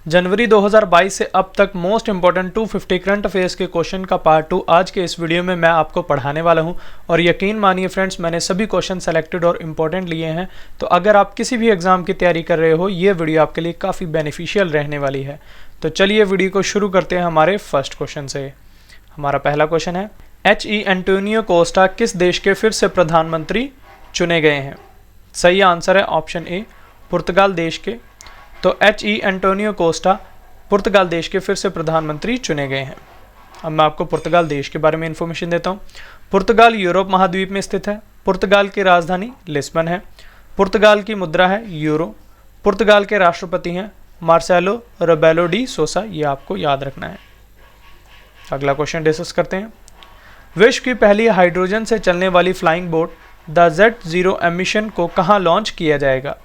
जनवरी 2022 से अब तक मोस्ट इंपॉर्टेंट 250 करंट अफेयर्स के क्वेश्चन का पार्ट 2 आज के इस वीडियो में मैं आपको पढ़ाने वाला हूं। और यकीन मानिए फ्रेंड्स, मैंने सभी क्वेश्चन सेलेक्टेड और इम्पोर्टेंट लिए हैं। तो अगर आप किसी भी एग्जाम की तैयारी कर रहे हो, ये वीडियो आपके लिए काफ़ी बेनिफिशियल रहने वाली है। तो चलिए वीडियो को शुरू करते हैं हमारे फर्स्ट क्वेश्चन से। हमारा पहला क्वेश्चन है, H.E. एंटोनियो कोस्टा किस देश के फिर से प्रधानमंत्री चुने गए हैं? सही आंसर है ऑप्शन ए, पुर्तगाल देश के। तो H.E. एंटोनियो कोस्टा पुर्तगाल देश के फिर से प्रधानमंत्री चुने गए हैं। अब मैं आपको पुर्तगाल देश के बारे में इंफॉर्मेशन देता हूँ। पुर्तगाल यूरोप महाद्वीप में स्थित है। पुर्तगाल की राजधानी लिस्बन है। पुर्तगाल की मुद्रा है यूरो। पुर्तगाल के राष्ट्रपति हैं मार्सेलो रेबेलो डी सोसा, ये आपको याद रखना है। अगला क्वेश्चन डिस्कस करते हैं। विश्व की पहली हाइड्रोजन से चलने वाली flying boat the Z0 emission को कहाँ लॉन्च किया जाएगा?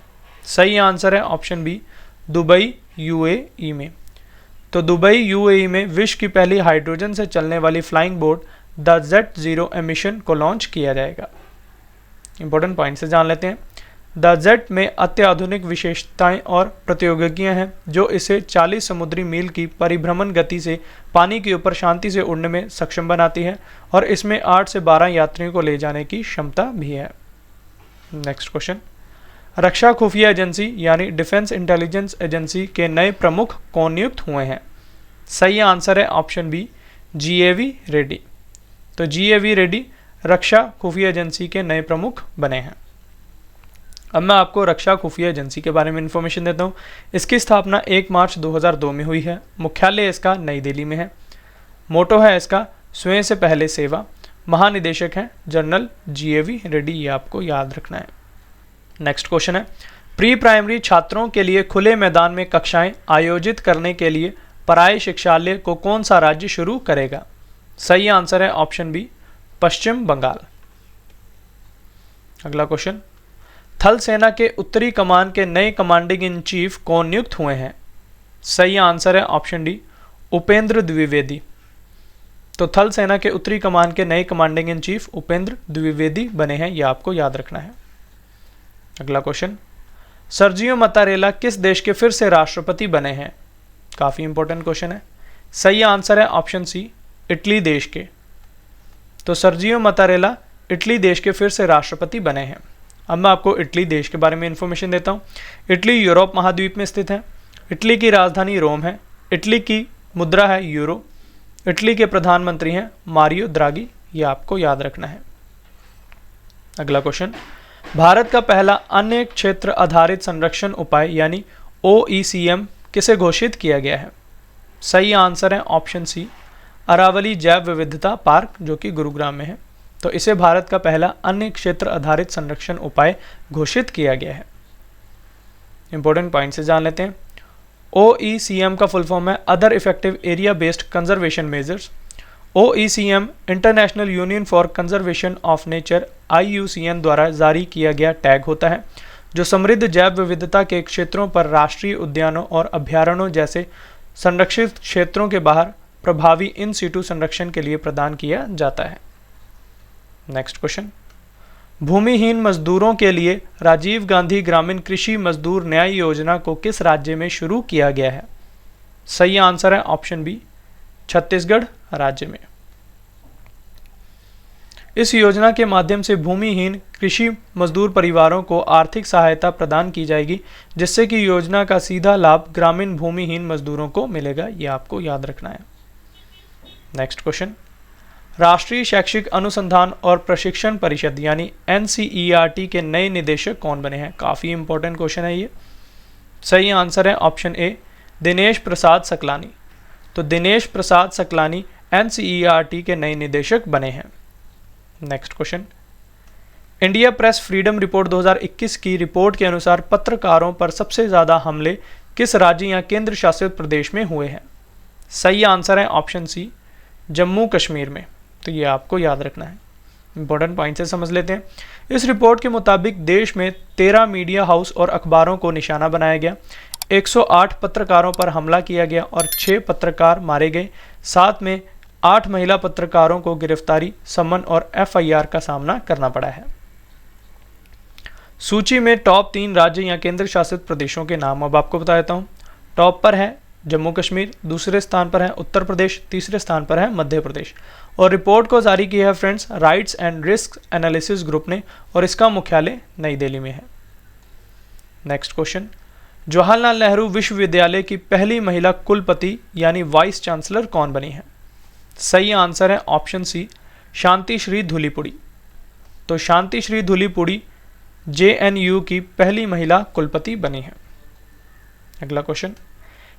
सही आंसर है ऑप्शन बी, दुबई UAE में। तो दुबई UAE में विश्व की पहली हाइड्रोजन से चलने वाली flying boat the Z0 emission को लॉन्च किया जाएगा। इंपॉर्टेंट पॉइंट से जान लेते हैं। द Z में अत्याधुनिक विशेषताएं और प्रौद्योगिकियां हैं जो इसे 40 समुद्री मील की परिभ्रमण गति से पानी के ऊपर शांति से उड़ने में सक्षम बनाती है और इसमें 8 से 12 यात्रियों को ले जाने की क्षमता भी है। नेक्स्ट क्वेश्चन, रक्षा खुफिया एजेंसी यानी डिफेंस इंटेलिजेंस एजेंसी के नए प्रमुख कौन नियुक्त हुए हैं? सही आंसर है ऑप्शन बी, GAV रेड्डी। तो GAV रेड्डी रक्षा खुफिया एजेंसी के नए प्रमुख बने हैं। अब मैं आपको रक्षा खुफिया एजेंसी के बारे में इंफॉर्मेशन देता हूँ। इसकी स्थापना 1 मार्च 2002 में हुई है। मुख्यालय इसका नई दिल्ली में है। मोटो है इसका स्वयं से पहले सेवा। महानिदेशक हैं जनरल GAV रेड्डी, ये आपको याद रखना है। नेक्स्ट क्वेश्चन है, प्री प्राइमरी छात्रों के लिए खुले मैदान में कक्षाएं आयोजित करने के लिए पराय शिक्षालय को कौन सा राज्य शुरू करेगा? सही आंसर है ऑप्शन बी, पश्चिम बंगाल। अगला क्वेश्चन, थल सेना के उत्तरी कमान के नए कमांडिंग इन चीफ कौन नियुक्त हुए हैं? सही आंसर है ऑप्शन डी, उपेंद्र द्विवेदी। तो थल सेना के उत्तरी कमान के नए commanding in chief Upendra Dwivedi बने हैं, यह आपको याद रखना है। अगला क्वेश्चन, सर्जियो मतारेला किस देश के फिर से राष्ट्रपति बने हैं? काफी इंपॉर्टेंट क्वेश्चन है। सही आंसर है ऑप्शन सी, इटली देश के। तो सर्जियो मतारेला इटली देश के फिर से राष्ट्रपति बने हैं। अब मैं आपको इटली देश के बारे में इंफॉर्मेशन देता हूँ। इटली यूरोप महाद्वीप में स्थित है। इटली की राजधानी रोम है। इटली की मुद्रा है यूरो। इटली के प्रधानमंत्री हैं मारियो द्रागी, ये आपको याद रखना है। अगला क्वेश्चन, भारत का पहला अन्य क्षेत्र आधारित संरक्षण उपाय यानी OECM किसे घोषित किया गया है? सही आंसर है ऑप्शन सी, अरावली जैव विविधता पार्क, जो कि गुरुग्राम में है। तो इसे भारत का पहला अन्य क्षेत्र आधारित संरक्षण उपाय घोषित किया गया है। इंपॉर्टेंट पॉइंट से जान लेते हैं। OECM का फुल फॉर्म है other effective area based conservation measures. OECM international union for conservation of nature IUCN द्वारा जारी किया गया टैग होता है जो समृद्ध जैव विविधता के क्षेत्रों पर राष्ट्रीय उद्यानों और अभ्यारण्यों जैसे संरक्षित क्षेत्रों के बाहर प्रभावी इन सीटू संरक्षण के लिए प्रदान किया जाता है। नेक्स्ट क्वेश्चन, भूमिहीन मजदूरों के लिए राजीव गांधी ग्रामीण कृषि मजदूर न्याय योजना को किस राज्य में शुरू किया गया है? सही आंसर है ऑप्शन बी, छत्तीसगढ़ राज्य में। इस योजना के माध्यम से भूमिहीन कृषि मजदूर परिवारों को आर्थिक सहायता प्रदान की जाएगी जिससे कि योजना का सीधा लाभ ग्रामीण भूमिहीन मजदूरों को मिलेगा, यह आपको याद रखना है। नेक्स्ट क्वेश्चन, राष्ट्रीय शैक्षिक अनुसंधान और प्रशिक्षण परिषद यानी NCERT के नए निदेशक कौन बने हैं? काफी इंपॉर्टेंट क्वेश्चन है ये। सही आंसर है ऑप्शन ए, दिनेश प्रसाद सकलानी। तो दिनेश प्रसाद सकलानी NCERT के नए निदेशक बने हैं। Next question, India press freedom report 2021 की रिपोर्ट के अनुसार पत्रकारों पर सबसे ज्यादा हमले किस राज्य या केंद्र शासित प्रदेश में हुए हैं? सही आंसर है ऑप्शन सी, जम्मू कश्मीर में। तो ये आपको याद रखना है। इंपॉर्टेंट पॉइंट से समझ लेते हैं। इस रिपोर्ट के मुताबिक देश में 13 मीडिया हाउस और अखबारों को निशाना बनाया गया। 108 पत्रकारों पर हमला किया गया और 6 पत्रकार मारे गए। साथ में 8 महिला पत्रकारों को गिरफ्तारी, समन और FIR का सामना करना पड़ा है। सूची में टॉप 3 राज्य या केंद्र शासित प्रदेशों के नाम अब आपको बता देता हूँ। टॉप पर है जम्मू कश्मीर, दूसरे स्थान पर है उत्तर प्रदेश, तीसरे स्थान पर है मध्य प्रदेश। और रिपोर्ट को जारी किया है friends rights and risk analysis group ने और इसका मुख्यालय नई दिल्ली में है। नेक्स्ट क्वेश्चन, जवाहरलाल नेहरू विश्वविद्यालय की पहली महिला कुलपति यानी वाइस चांसलर कौन बनी है? सही आंसर है ऑप्शन सी, शांति श्री धूलीपुड़ी। तो शांति श्री धूलीपुड़ी JNU की पहली महिला कुलपति बनी है। अगला क्वेश्चन,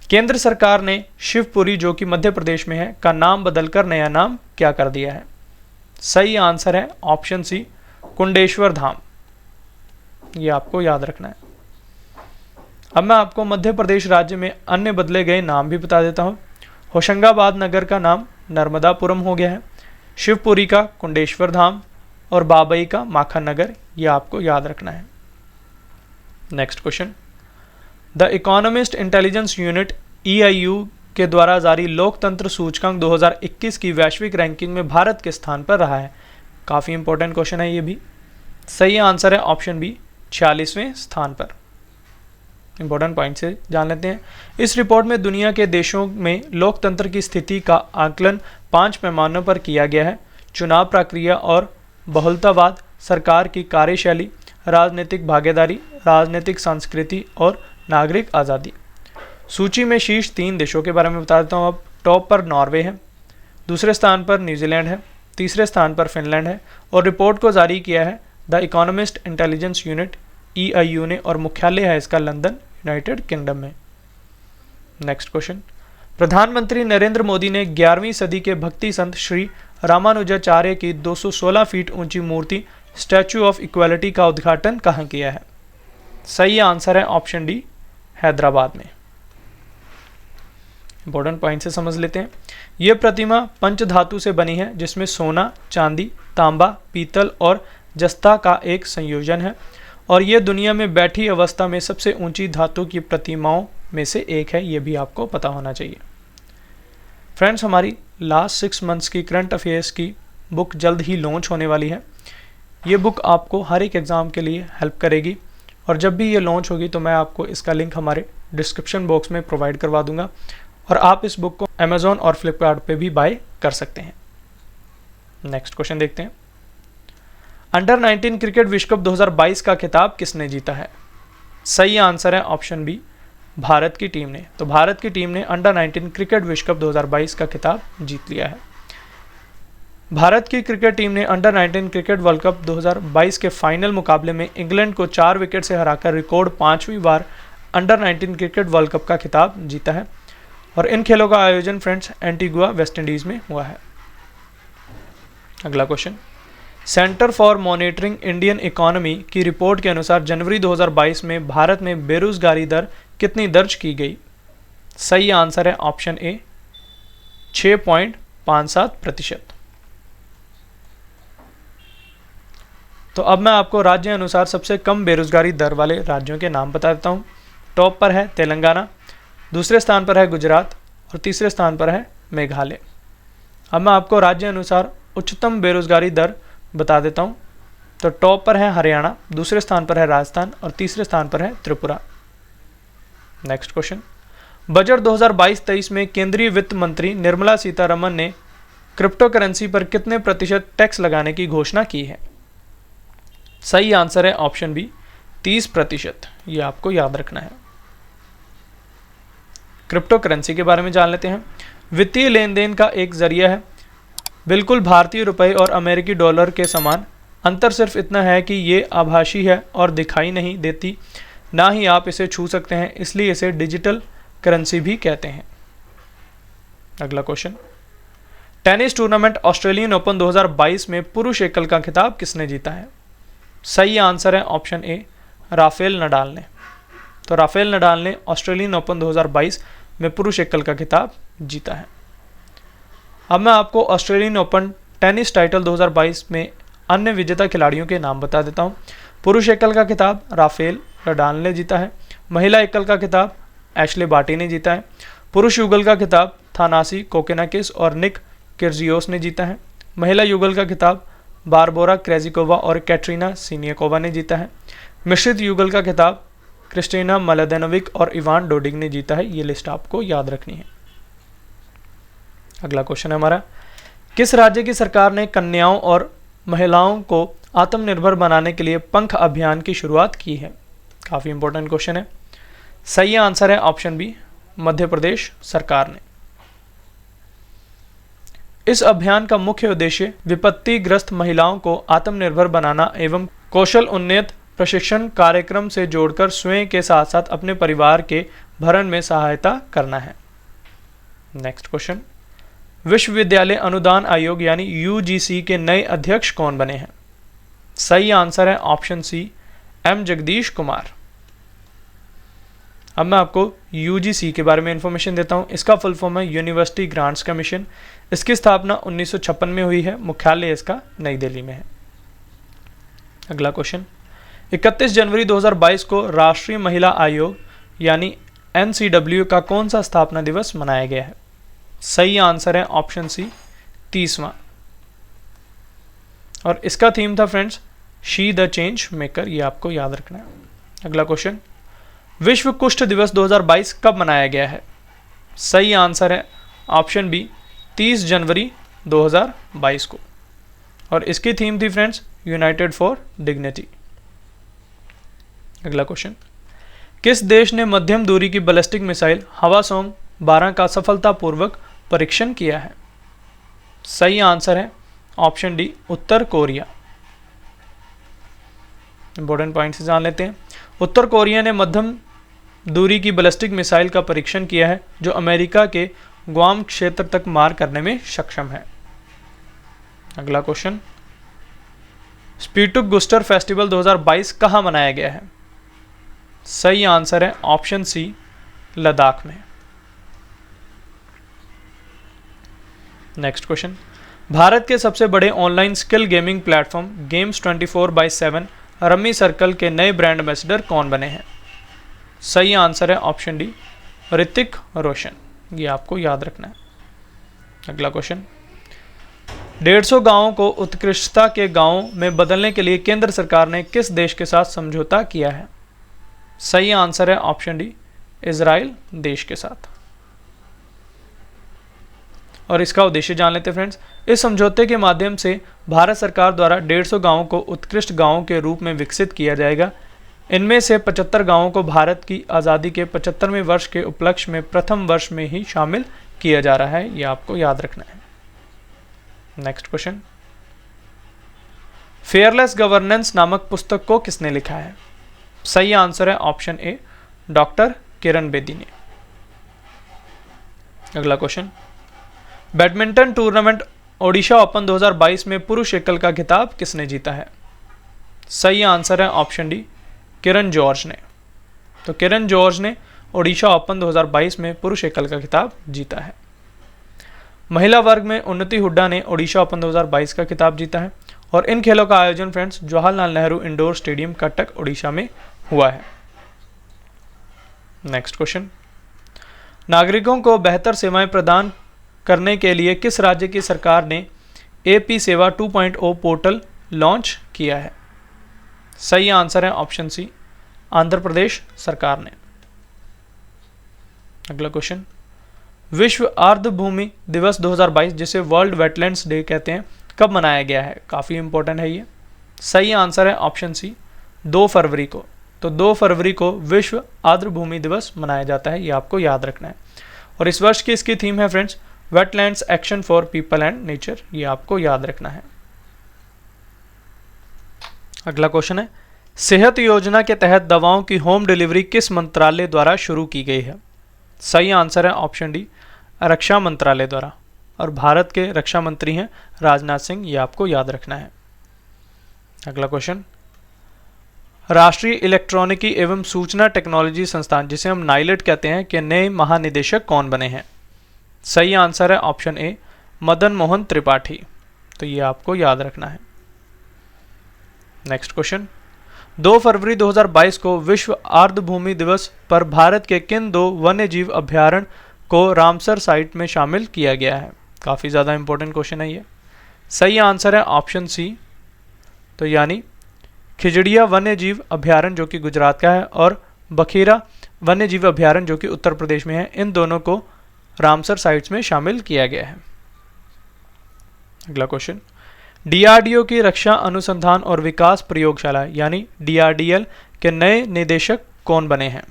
केंद्र सरकार ने शिवपुरी जो कि मध्य प्रदेश में है का नाम बदलकर नया नाम क्या कर दिया है? सही आंसर है ऑप्शन सी, कुंडेश्वर धाम। ये आपको याद रखना है। अब मैं आपको मध्य प्रदेश राज्य में अन्य बदले गए नाम भी बता देता हूँ। होशंगाबाद नगर का नाम नर्मदापुरम हो गया है, शिवपुरी का कुंडेश्वर धाम और बाबई का माखन नगर। ये आपको याद रखना है। Next question, the economist intelligence unit EIU के द्वारा जारी लोकतंत्र सूचकांक 2021 की वैश्विक रैंकिंग में भारत के स्थान पर रहा है? काफ़ी इंपॉर्टेंट क्वेश्चन है ये भी। सही आंसर है ऑप्शन बी, 46वें स्थान पर। इंपॉर्टेंट पॉइंट से जान लेते हैं। इस रिपोर्ट में दुनिया के देशों में लोकतंत्र की स्थिति का आकलन 5 पैमानों पर किया गया है। चुनाव प्रक्रिया और बहुलतावाद, सरकार की कार्यशैली, राजनीतिक भागीदारी, राजनीतिक संस्कृति और नागरिक आज़ादी। सूची में शीर्ष 3 देशों के बारे में बता देता हूँ। अब टॉप पर नॉर्वे है, दूसरे स्थान पर न्यूजीलैंड है, तीसरे स्थान पर फिनलैंड है। और रिपोर्ट को जारी किया है the economist intelligence unit EIU ने और मुख्यालय है इसका लंदन, यूनाइटेड किंगडम में। नेक्स्ट क्वेश्चन, प्रधानमंत्री नरेंद्र मोदी ने 11वीं सदी के भक्ति संत श्री रामानुजाचार्य की 216 फीट ऊंची मूर्ति स्टैचू ऑफ इक्वालिटी का उद्घाटन कहाँ किया है? सही आंसर है ऑप्शन डी, हैदराबाद में। इंपॉर्टेंट पॉइंट से समझ लेते हैं। यह प्रतिमा पंचधातु से बनी है जिसमें सोना, चांदी, तांबा, पीतल और जस्ता का एक संयोजन है और यह दुनिया में बैठी अवस्था में सबसे ऊंची धातु की प्रतिमाओं में से एक है। यह भी आपको पता होना चाहिए। फ्रेंड्स, हमारी लास्ट 6 मंथ्स की करंट अफेयर्स की बुक जल्द ही लॉन्च होने वाली है। ये बुक आपको हर एक एग्ज़ाम के लिए हेल्प करेगी और जब भी ये लॉन्च होगी तो मैं आपको इसका लिंक हमारे डिस्क्रिप्शन बॉक्स में प्रोवाइड करवा दूंगा और आप इस बुक को अमेज़ॉन और फ्लिपकार्ट पे भी बाय कर सकते हैं। नेक्स्ट क्वेश्चन देखते हैं। अंडर 19 क्रिकेट विश्व कप 2022 का खिताब किसने जीता है? सही आंसर है ऑप्शन बी, भारत की टीम ने। तो भारत की टीम ने अंडर 19 क्रिकेट विश्व कप 2022 का खिताब जीत लिया है। भारत की क्रिकेट टीम ने अंडर 19 क्रिकेट वर्ल्ड कप 2022 के फाइनल मुकाबले में इंग्लैंड को 4 विकेट से हराकर रिकॉर्ड 5वीं बार अंडर 19 क्रिकेट वर्ल्ड कप का खिताब जीता है और इन खेलों का आयोजन फ्रेंड्स एंटीगुआ वेस्ट इंडीज में हुआ है। अगला question, centre for monitoring Indian economy की रिपोर्ट के अनुसार जनवरी 2022 में भारत में बेरोजगारी दर कितनी दर्ज की गई? सही आंसर है ऑप्शन ए, 6.57%। तो अब मैं आपको राज्य अनुसार सबसे कम बेरोजगारी दर वाले राज्यों के नाम बता देता हूँ। टॉप पर है तेलंगाना, दूसरे स्थान पर है गुजरात और तीसरे स्थान पर है मेघालय। अब मैं आपको राज्य अनुसार उच्चतम बेरोजगारी दर बता देता हूँ। तो टॉप पर है हरियाणा, दूसरे स्थान पर है राजस्थान और तीसरे स्थान पर है त्रिपुरा। नेक्स्ट क्वेश्चन, बजट 2022-23 में केंद्रीय वित्त मंत्री निर्मला सीतारमण ने क्रिप्टो करेंसी पर कितने प्रतिशत टैक्स लगाने की घोषणा की है? सही आंसर है ऑप्शन बी, 30%। ये आपको याद रखना है। क्रिप्टो करेंसी के बारे में जान लेते हैं। वित्तीय लेन देन का एक जरिया है, बिल्कुल भारतीय रुपए और अमेरिकी डॉलर के समान। अंतर सिर्फ इतना है कि ये आभासी है और दिखाई नहीं देती, ना ही आप इसे छू सकते हैं, इसलिए इसे डिजिटल करेंसी भी कहते हैं। अगला question, tennis tournament Australian open 2022 में पुरुष एकल का खिताब किसने जीता है? सही आंसर है ऑप्शन ए, राफेल नडाल ने। तो राफेल नडाल ने ऑस्ट्रेलियन ओपन 2022 में पुरुष एकल का खिताब जीता है। अब मैं आपको ऑस्ट्रेलियन ओपन टेनिस टाइटल 2022 में अन्य विजेता खिलाड़ियों के नाम बता देता हूं। पुरुष एकल का खिताब राफेल नडाल ने जीता है। महिला एकल का खिताब एशले बार्टी ने जीता है। पुरुष युगल का खिताब थानासी कोकेनाकिस और निक किर्जियोस ने जीता है। महिला युगल का खिताब बारबोरा क्रेजिकोवा और कैटरीना सीनियकोवा ने जीता है। मिश्रित युगल का खिताब क्रिस्टीना मलादेनोविक और इवान डोडिग ने जीता है। ये लिस्ट आपको याद रखनी है। अगला क्वेश्चन है हमारा, किस राज्य की सरकार ने कन्याओं और महिलाओं को आत्मनिर्भर बनाने के लिए पंख अभियान की शुरुआत की है? काफी इंपॉर्टेंट क्वेश्चन है। सही आंसर है ऑप्शन बी, मध्य प्रदेश सरकार ने। इस अभियान का मुख्य उद्देश्य विपत्तिग्रस्त महिलाओं को आत्मनिर्भर बनाना एवं कौशल उन्नयन प्रशिक्षण कार्यक्रम से जोड़कर स्वयं के साथ साथ अपने परिवार के भरण में सहायता करना है। नेक्स्ट क्वेश्चन, विश्वविद्यालय अनुदान आयोग यानी यूजीसी के नए अध्यक्ष कौन बने हैं? सही आंसर है option C, M Jagadish Kumar. अब मैं आपको यूजीसी के बारे में इंफॉर्मेशन देता हूं। इसका फुल फॉर्म है यूनिवर्सिटी ग्रांट्स कमीशन। इसकी स्थापना 1956 में हुई है। मुख्यालय इसका नई दिल्ली में है। अगला क्वेश्चन, 31 जनवरी 2022 को राष्ट्रीय महिला आयोग यानी एनसीडब्ल्यू का कौन सा स्थापना दिवस मनाया गया है? सही आंसर है ऑप्शन सी, 30वां। और इसका थीम था friends, she the change maker. ये आपको याद रखना है। अगला क्वेश्चन, विश्व कुष्ठ दिवस 2022 कब मनाया गया है? सही आंसर है ऑप्शन बी, 30 जनवरी 2022 को। और इसकी थीम थी फ्रेंड्स, यूनाइटेड फॉर डिग्निटी। अगला क्वेश्चन, किस देश ने मध्यम दूरी की बैलिस्टिक मिसाइल हवासोंग 12 का सफलतापूर्वक परीक्षण किया है? सही आंसर है ऑप्शन डी, उत्तर कोरिया। इंपॉर्टेंट पॉइंट से जान लेते हैं। उत्तर कोरिया ने मध्यम दूरी की बैलिस्टिक मिसाइल का परीक्षण किया है जो अमेरिका के ग्वाम क्षेत्र तक मार करने में सक्षम है। अगला क्वेश्चन, स्पीटुक गुस्टर फेस्टिवल 2022 कहां मनाया गया है? सही आंसर है ऑप्शन सी, लद्दाख में। नेक्स्ट क्वेश्चन, भारत के सबसे बड़े online skill gaming platform games 24/7 rummy circle के नए ब्रांड एम्बेसडर कौन बने हैं? सही आंसर है ऑप्शन डी, ऋतिक रोशन। ये आपको याद रखना है। अगला क्वेश्चन, 150 गांवों को उत्कृष्टता के गांवों में बदलने के लिए केंद्र सरकार ने किस देश के साथ समझौता किया है? सही आंसर है ऑप्शन डी, इजराइल देश के साथ। और इसका उद्देश्य जान लेते हैं फ्रेंड्स। इस समझौते के माध्यम से भारत सरकार द्वारा 150 गांवों को उत्कृष्ट गांवों के रूप में विकसित किया जाएगा। इनमें से 75 गांवों को भारत की आज़ादी के 75वें वर्ष के उपलक्ष्य में प्रथम वर्ष में ही शामिल किया जा रहा है। यह आपको याद रखना है। नेक्स्ट क्वेश्चन, फेयरलेस गवर्नेंस नामक पुस्तक को किसने लिखा है? सही आंसर है option A, doctor Kiran Bedi ने। अगला question, badminton tournament Odisha open 2022 में पुरुष एकल का खिताब किसने जीता है? सही आंसर है ऑप्शन डी, किरण जॉर्ज ने। तो किरण जॉर्ज ने ओडिशा ओपन 2022 में पुरुष एकल का खिताब जीता है। महिला वर्ग में उन्नति हुड्डा ने ओडिशा ओपन 2022 का खिताब जीता है। और इन खेलों का आयोजन friends Jawaharlal Nehru indoor stadium Cuttack Odisha में हुआ है। नेक्स्ट क्वेश्चन, नागरिकों को बेहतर सेवाएं प्रदान करने के लिए किस राज्य की सरकार ने एपी सेवा 2.0 पोर्टल लॉन्च किया है? सही आंसर है ऑप्शन सी, आंध्र प्रदेश सरकार ने। अगला क्वेश्चन, विश्व आर्द्रभूमि दिवस 2022 जिसे वर्ल्ड वेटलैंड्स डे कहते हैं कब मनाया गया है? काफ़ी इंपॉर्टेंट है ये। सही आंसर है ऑप्शन सी, 2 फरवरी को। तो 2 फरवरी को विश्व आर्द्रभूमि दिवस मनाया जाता है। ये आपको याद रखना है। और इस वर्ष की इसकी थीम है friends, wetlands action for people and nature. ये आपको याद रखना है। अगला क्वेश्चन है, सेहत योजना के तहत दवाओं की होम डिलीवरी किस मंत्रालय द्वारा शुरू की गई है? सही आंसर है ऑप्शन डी, रक्षा मंत्रालय द्वारा। और भारत के रक्षा मंत्री हैं राजनाथ सिंह। ये आपको याद रखना है। अगला क्वेश्चन, राष्ट्रीय इलेक्ट्रॉनिकी एवं सूचना टेक्नोलॉजी संस्थान जिसे हम नाइलेट कहते हैं के नए महानिदेशक कौन बने हैं? सही आंसर है ऑप्शन ए, मदन मोहन त्रिपाठी। तो ये आपको याद रखना है। नेक्स्ट क्वेश्चन, 2 फरवरी 2022 को विश्व आर्द्रभूमि दिवस पर भारत के किन 2 वन्य जीव अभ्यारण्य को रामसर साइट में शामिल किया गया है? काफ़ी ज़्यादा इंपॉर्टेंट क्वेश्चन है ये। सही आंसर है ऑप्शन सी, तो यानी खिजड़िया वन्य जीव अभ्यारण्य जो कि गुजरात का है, और बखीरा वन्य जीव अभ्यारण्य जो कि उत्तर प्रदेश में है, इन दोनों को रामसर साइट्स में शामिल किया गया है। अगला क्वेश्चन, डीआरडीओ की रक्षा अनुसंधान और विकास प्रयोगशाला यानी डीआरडीएल के नए निदेशक कौन बने हैं?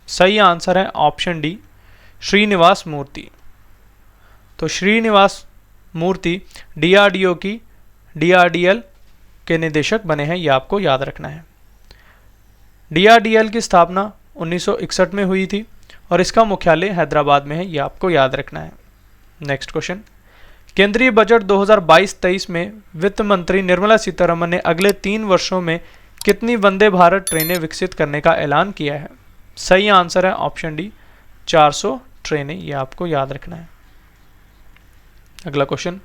सही आंसर है ऑप्शन डी, श्रीनिवास मूर्ति। तो श्रीनिवास मूर्ति डीआरडीएल के निदेशक बने हैं, ये आपको याद रखना है। डीआरडीएल की स्थापना 1961 में हुई थी और इसका मुख्यालय हैदराबाद में है, ये आपको याद रखना है। नेक्स्ट क्वेश्चन, केंद्रीय बजट 2022-23 में वित्त मंत्री निर्मला सीतारमण ने अगले 3 वर्षों में कितनी वंदे भारत ट्रेनें विकसित करने का ऐलान किया है? सही आंसर है ऑप्शन डी, 400 ट्रेनें, ये आपको याद रखना है। अगला क्वेश्चन,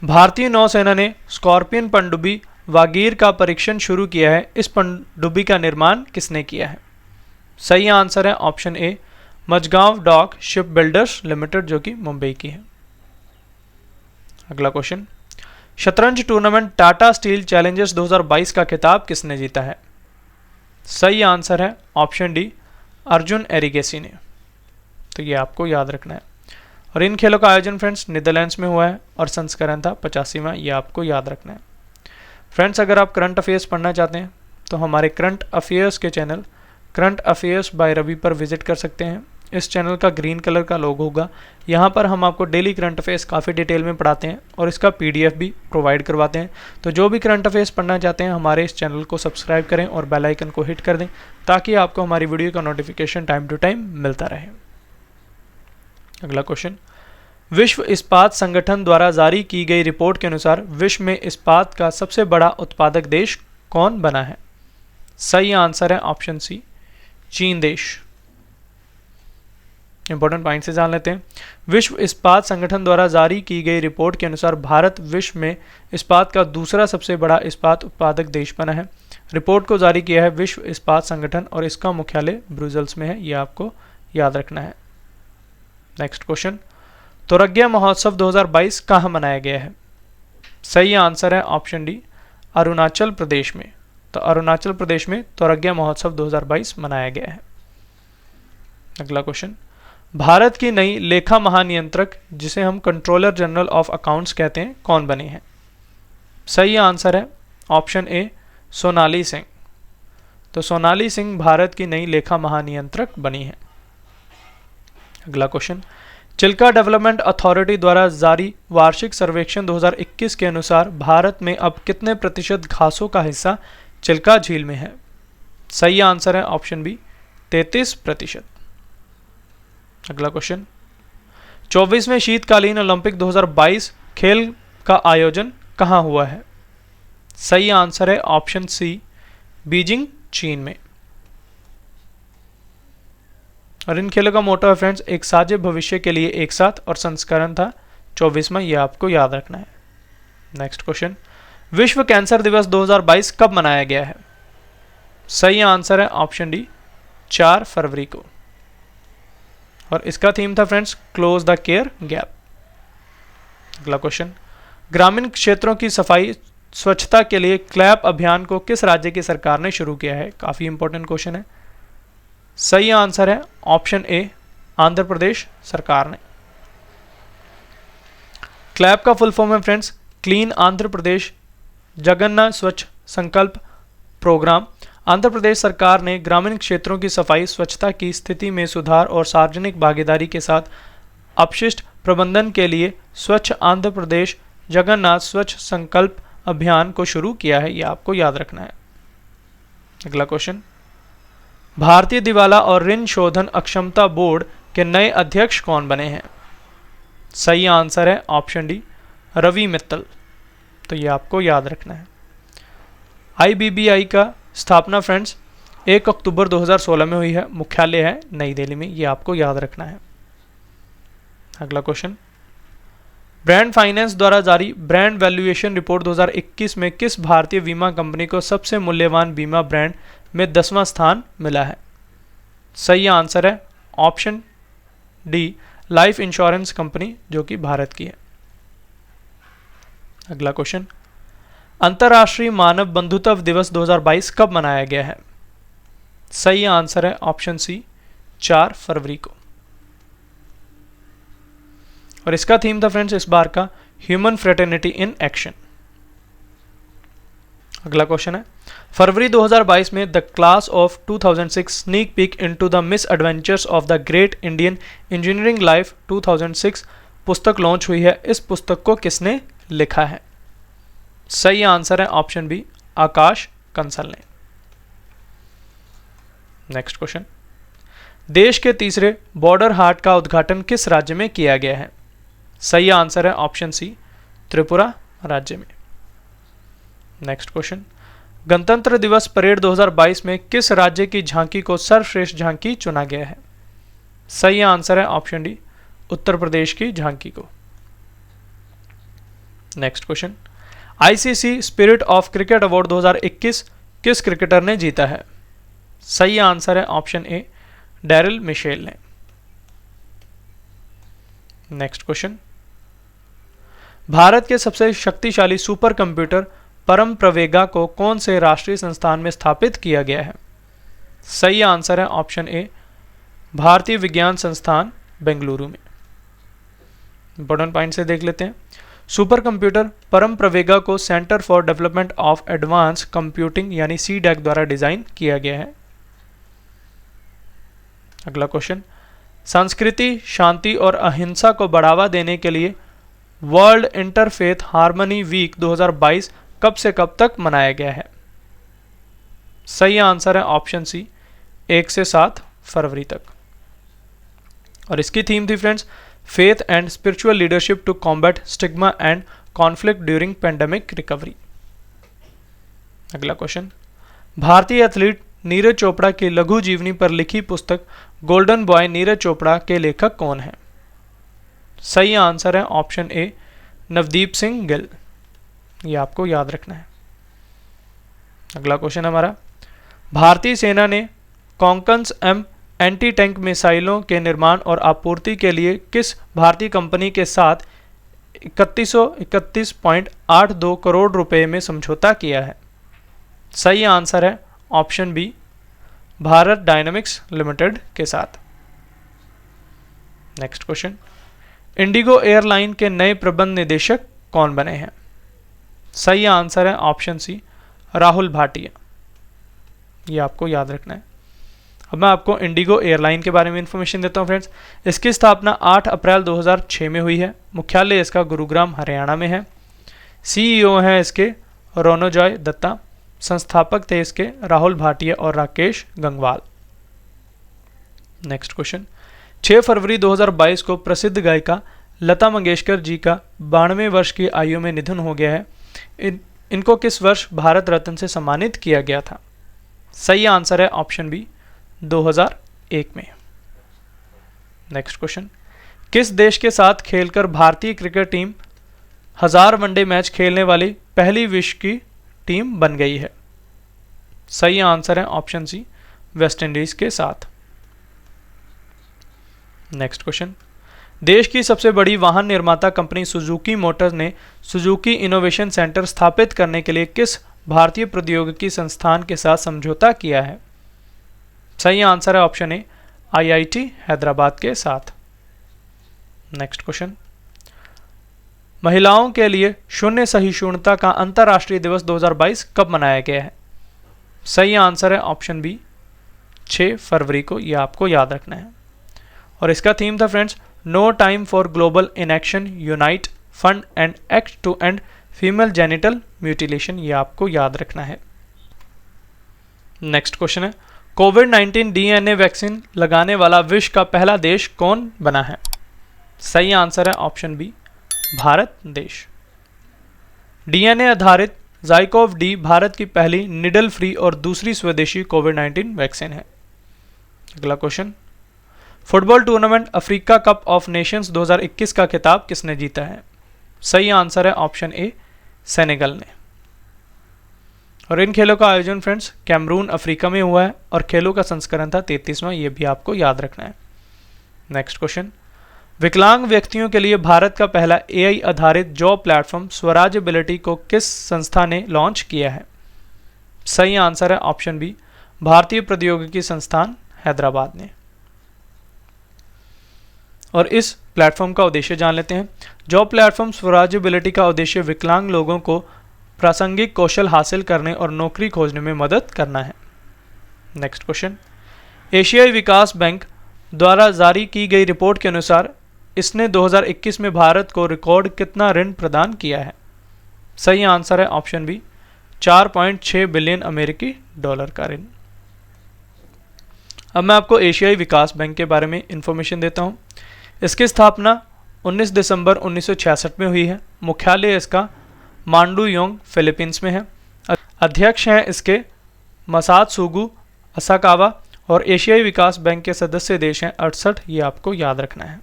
भारतीय नौसेना ने स्कॉर्पियन पनडुब्बी वागीर का परीक्षण शुरू किया है, इस पनडुब्बी का निर्माण किसने किया है? सही आंसर है option A, Mazagon dock ship builders limited जो कि मुंबई की है। अगला क्वेश्चन, शतरंज टूर्नामेंट टाटा स्टील चैलेंजर्स 2022 का खिताब किसने जीता है? सही आंसर है ऑप्शन डी, अर्जुन एरिगेसी ने। तो ये आपको याद रखना है। और इन खेलों का आयोजन फ्रेंड्स नीदरलैंड्स में हुआ है और संस्करण था 85वां, ये आपको याद रखना है। फ्रेंड्स, अगर आप करंट अफेयर्स पढ़ना चाहते हैं तो हमारे करंट अफेयर्स के channel current affairs by Ravi पर विजिट कर सकते हैं। इस चैनल का ग्रीन कलर का लोगो होगा, यहाँ पर हम आपको डेली करंट अफेयर्स काफ़ी डिटेल में पढ़ाते हैं और इसका पीडीएफ भी प्रोवाइड करवाते हैं। तो जो भी करंट अफेयर्स पढ़ना चाहते हैं हमारे इस चैनल को सब्सक्राइब करें और बेल आइकन को हिट कर दें ताकि आपको हमारी वीडियो का नोटिफिकेशन टाइम टू टाइम मिलता रहे। अगला क्वेश्चन, विश्व इस्पात संगठन द्वारा जारी की गई रिपोर्ट के अनुसार विश्व में इस्पात का सबसे बड़ा उत्पादक देश कौन बना है? सही आंसर है ऑप्शन सी, चीन देश। इंपॉर्टेंट पॉइंट से जान लेते हैं। विश्व इस्पात संगठन द्वारा जारी की गई रिपोर्ट के अनुसार भारत विश्व में इस्पात का दूसरा सबसे बड़ा इस्पात उत्पादक देश बना है। रिपोर्ट को जारी किया है विश्व इस्पात संगठन और इसका मुख्यालय ब्रुसेल्स में है, यह आपको याद रखना है। नेक्स्ट क्वेश्चन, तोरग्या महोत्सव 2022 कहाँ मनाया गया है? सही आंसर है ऑप्शन डी, अरुणाचल प्रदेश में। तो अरुणाचल प्रदेश में तोरग्या महोत्सव 2022 मनाया गया है। अगला क्वेश्चन, भारत की नई लेखा महानियंत्रक जिसे हम कंट्रोलर जनरल ऑफ अकाउंट्स कहते हैं कौन बने हैं? सही आंसर है ऑप्शन ए, सोनाली सिंह। तो सोनाली सिंह भारत की नई लेखा महानियंत्रक बनी है। अगला क्वेश्चन, चिल्का डेवलपमेंट अथॉरिटी द्वारा जारी वार्षिक सर्वेक्षण 2021 के अनुसार भारत में अब कितने प्रतिशत घासों का हिस्सा चिल्का झील में है? सही आंसर है ऑप्शन बी, 33%। अगला क्वेश्चन, 24वें शीतकालीन ओलंपिक 2022 खेल का आयोजन कहाँ हुआ है? सही आंसर है ऑप्शन सी, बीजिंग चीन में। और इन खेलों का मोटो है फ्रेंड्स, एक साझे भविष्य के लिए एक साथ, और संस्करण था 24वां, ये आपको याद रखना है। नेक्स्ट क्वेश्चन, विश्व कैंसर दिवस 2022 कब मनाया गया है? सही आंसर है ऑप्शन डी, 4 फरवरी को। और इसका थीम था friends, close the care gap. अगला क्वेश्चन, ग्रामीण क्षेत्रों की सफाई स्वच्छता के लिए क्लैप अभियान को किस राज्य की सरकार ने शुरू किया है? काफी इंपॉर्टेंट क्वेश्चन है। सही आंसर है ऑप्शन ए, आंध्र प्रदेश सरकार ने। क्लैप का फुल फॉर्म है फ्रेंड्स, क्लीन आंध्र प्रदेश जगन्ना स्वच्छ संकल्प प्रोग्राम। आंध्र प्रदेश सरकार ने ग्रामीण क्षेत्रों की सफाई स्वच्छता की स्थिति में सुधार और सार्वजनिक भागीदारी के साथ अपशिष्ट प्रबंधन के लिए स्वच्छ आंध्र प्रदेश जगन्नाथ स्वच्छ संकल्प अभियान को शुरू किया है, यह आपको याद रखना है। अगला क्वेश्चन, भारतीय दिवाला और ऋण शोधन अक्षमता बोर्ड के नए अध्यक्ष कौन बने हैं? सही आंसर है ऑप्शन डी, रवि मित्तल। तो ये आपको याद रखना है। आईबीबीआई का स्थापना फ्रेंड्स 1 अक्टूबर 2016 में हुई है, मुख्यालय है नई दिल्ली में, ये आपको याद रखना है। अगला क्वेश्चन, ब्रांड फाइनेंस द्वारा जारी ब्रांड वैल्यूएशन रिपोर्ट 2021 में किस भारतीय बीमा कंपनी को सबसे मूल्यवान बीमा ब्रांड में 10वां स्थान मिला है? सही आंसर है option D, life insurance company जो कि भारत की है। अगला क्वेश्चन, अंतर्राष्ट्रीय मानव बंधुत्व दिवस 2022 कब मनाया गया है? सही आंसर है ऑप्शन सी 4 फरवरी को। और इसका थीम था फ्रेंड्स इस बार का ह्यूमन फ्रेटर्निटी इन एक्शन। अगला क्वेश्चन है, फरवरी 2022 में the class of 2006 sneak peek into the miss adventures of the great Indian engineering life 2006 पुस्तक लॉन्च हुई है। इस पुस्तक को किसने लिखा है? सही आंसर है ऑप्शन बी आकाश कंसल ने। नेक्स्ट क्वेश्चन, देश के तीसरे बॉर्डर हाट का उद्घाटन किस राज्य में किया गया है? सही आंसर है ऑप्शन सी त्रिपुरा राज्य में। नेक्स्ट क्वेश्चन, गणतंत्र दिवस परेड 2022 में किस राज्य की झांकी को सर्वश्रेष्ठ झांकी चुना गया है? सही आंसर है ऑप्शन डी उत्तर प्रदेश की झांकी को। Next question, ICC spirit of cricket award 2021 किस क्रिकेटर ने जीता है? सही आंसर है ऑप्शन ए डैरिल मिशेल ने। नेक्स्ट क्वेश्चन, भारत के सबसे शक्तिशाली सुपर कंप्यूटर परम प्रवेगा को कौन से राष्ट्रीय संस्थान में स्थापित किया गया है? सही आंसर है ऑप्शन ए भारतीय विज्ञान संस्थान बेंगलुरु में। इंपॉर्टेंट पॉइंट से देख लेते हैं। सुपर कंप्यूटर परम प्रवेगा को centre for development of advance computing यानी सीडैक द्वारा डिजाइन किया गया है। अगला क्वेश्चन, संस्कृति, शांति और अहिंसा को बढ़ावा देने के लिए वर्ल्ड इंटरफेथ हार्मनी वीक 2022 कब से कब तक मनाया गया है? सही आंसर है ऑप्शन सी 1 से 7 फरवरी तक। और इसकी थीम थी friends faith and spiritual leadership to combat stigma and conflict during pandemic recovery. अगला क्वेश्चन, भारतीय एथलीट नीरज चोपड़ा की लघु जीवनी पर लिखी पुस्तक गोल्डन बॉय नीरज चोपड़ा के लेखक कौन है? सही आंसर है ऑप्शन ए नवदीप सिंह गिल। ये आपको याद रखना है। अगला क्वेश्चन हमारा, भारतीय सेना ने कॉन्कन्स एम एंटी टैंक मिसाइलों के निर्माण और आपूर्ति के लिए किस भारतीय कंपनी के साथ 3131.82 करोड़ रुपए में समझौता किया है? सही आंसर है option B Bharat dynamics limited के साथ। नेक्स्ट क्वेश्चन, इंडिगो एयरलाइन के नए प्रबंध निदेशक कौन बने हैं? सही आंसर है ऑप्शन सी राहुल भाटिया। ये आपको याद रखना है। अब मैं आपको इंडिगो एयरलाइन के बारे में इंफॉर्मेशन देता हूं फ्रेंड्स। इसकी स्थापना 8 अप्रैल 2006 में हुई है। मुख्यालय इसका गुरुग्राम हरियाणा में है। सीईओ हैं इसके रोनोजॉय दत्ता। संस्थापक थे इसके राहुल भाटिया और राकेश गंगवाल। नेक्स्ट क्वेश्चन, 6 फरवरी 2022 को प्रसिद्ध गायिका लता मंगेशकर जी का 92वें वर्ष की आयु में निधन हो गया है। इनको किस वर्ष भारत रत्न से सम्मानित किया गया था? सही आंसर है ऑप्शन बी 2001 में। नेक्स्ट क्वेश्चन, किस देश के साथ खेलकर भारतीय क्रिकेट टीम 1000 वनडे मैच खेलने वाली पहली विश्व की टीम बन गई है? सही आंसर है ऑप्शन सी वेस्ट इंडीज के साथ। नेक्स्ट क्वेश्चन, देश की सबसे बड़ी वाहन निर्माता कंपनी सुजुकी मोटर्स ने सुजुकी इनोवेशन सेंटर स्थापित करने के लिए किस भारतीय प्रौद्योगिकी संस्थान के साथ समझौता किया है? सही आंसर है ऑप्शन ए आईआईटी हैदराबाद के साथ। नेक्स्ट क्वेश्चन, महिलाओं के लिए शून्य सहिष्णुता का अंतर्राष्ट्रीय दिवस 2022 कब मनाया गया है? सही आंसर है ऑप्शन बी 6 फरवरी को। यह आपको याद रखना है। और इसका थीम था friends no time for global inaction unite fund and act to end female genital mutilation. यह आपको याद रखना है। नेक्स्ट क्वेश्चन है, कोविड-19 डीएनए वैक्सीन लगाने वाला विश्व का पहला देश कौन बना है? सही आंसर है ऑप्शन बी भारत देश। डीएनए आधारित ज़ाइकोव डी भारत की पहली निडल फ्री और दूसरी स्वदेशी कोविड-19 वैक्सीन है। अगला question, football tournament Africa cup of Nations 2021 का खिताब किसने जीता है? सही आंसर है ऑप्शन ए सेनेगल ने। और इन खेलों का आयोजन फ्रेंड्स कैमरून अफ्रीका में हुआ है और खेलों का संस्करण था 33वां। ये भी आपको याद रखना है। नेक्स्ट क्वेश्चन, विकलांग व्यक्तियों के लिए भारत का पहला एआई आधारित जॉब प्लेटफॉर्म स्वराजबिलिटी को किस संस्था ने लॉन्च किया है? सही आंसर है ऑप्शन बी भारतीय प्रौद्योगिकी संस्थान हैदराबाद ने। और इस प्लेटफॉर्म का उद्देश्य जान लेते हैं। जॉब प्लेटफॉर्म स्वराज्य एबिलिटी का उद्देश्य विकलांग लोगों को प्रासंगिक कौशल हासिल करने और नौकरी खोजने में मदद करना है। नेक्स्ट क्वेश्चन, एशियाई विकास बैंक द्वारा जारी की गई रिपोर्ट के अनुसार इसने 2021 में भारत को रिकॉर्ड कितना ऋण प्रदान किया है? सही आंसर है ऑप्शन बी, 4.6 बिलियन अमेरिकी डॉलर का ऋण। अब मैं आपको एशियाई विकास बैंक के बारे में इंफॉर्मेशन देता हूं। इसकी स्थापना 19 दिसंबर 1966 में हुई है। मुख्यालय इसका मांडुयोंग फिलीपींस में है। अध्यक्ष हैं इसके मसात्सुगु असाकावा और एशियाई विकास बैंक के सदस्य देश हैं 68। ये आपको याद रखना है।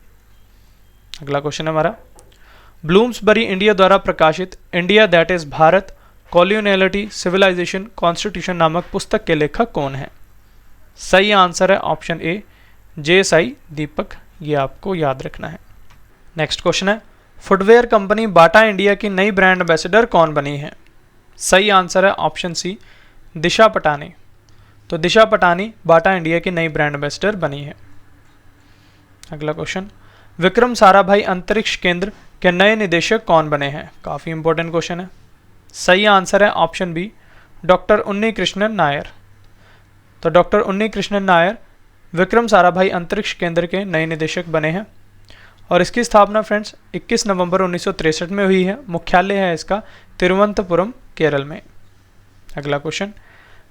अगला क्वेश्चन है हमारा, ब्लूम्सबरी इंडिया द्वारा प्रकाशित India that is Bharat coloniality civilisation constitution नामक पुस्तक के लेखक कौन है? सही आंसर है ऑप्शन ए, जे.एस.आई. दीपक। ये आपको याद रखना है। नेक्स्ट क्वेश्चन है, फुटवेयर कंपनी बाटा इंडिया की नई ब्रांड एम्बेसडर कौन बनी है? सही आंसर है ऑप्शन सी, दिशा पटानी। तो दिशा पटानी बाटा इंडिया की नई ब्रांड एम्बेसडर बनी है। अगला क्वेश्चन, विक्रम साराभाई अंतरिक्ष केंद्र के नए निदेशक कौन बने हैं? काफ़ी इंपॉर्टेंट क्वेश्चन है। सही आंसर है ऑप्शन बी, डॉक्टर उन्नी कृष्णन नायर। तो डॉक्टर उन्नी कृष्णन नायर विक्रम साराभाई अंतरिक्ष केंद्र के नए निदेशक बने हैं और इसकी स्थापना फ्रेंड्स 21 नवंबर 1963 में हुई है। मुख्यालय है इसका तिरुवनंतपुरम, केरल में। अगला क्वेश्चन,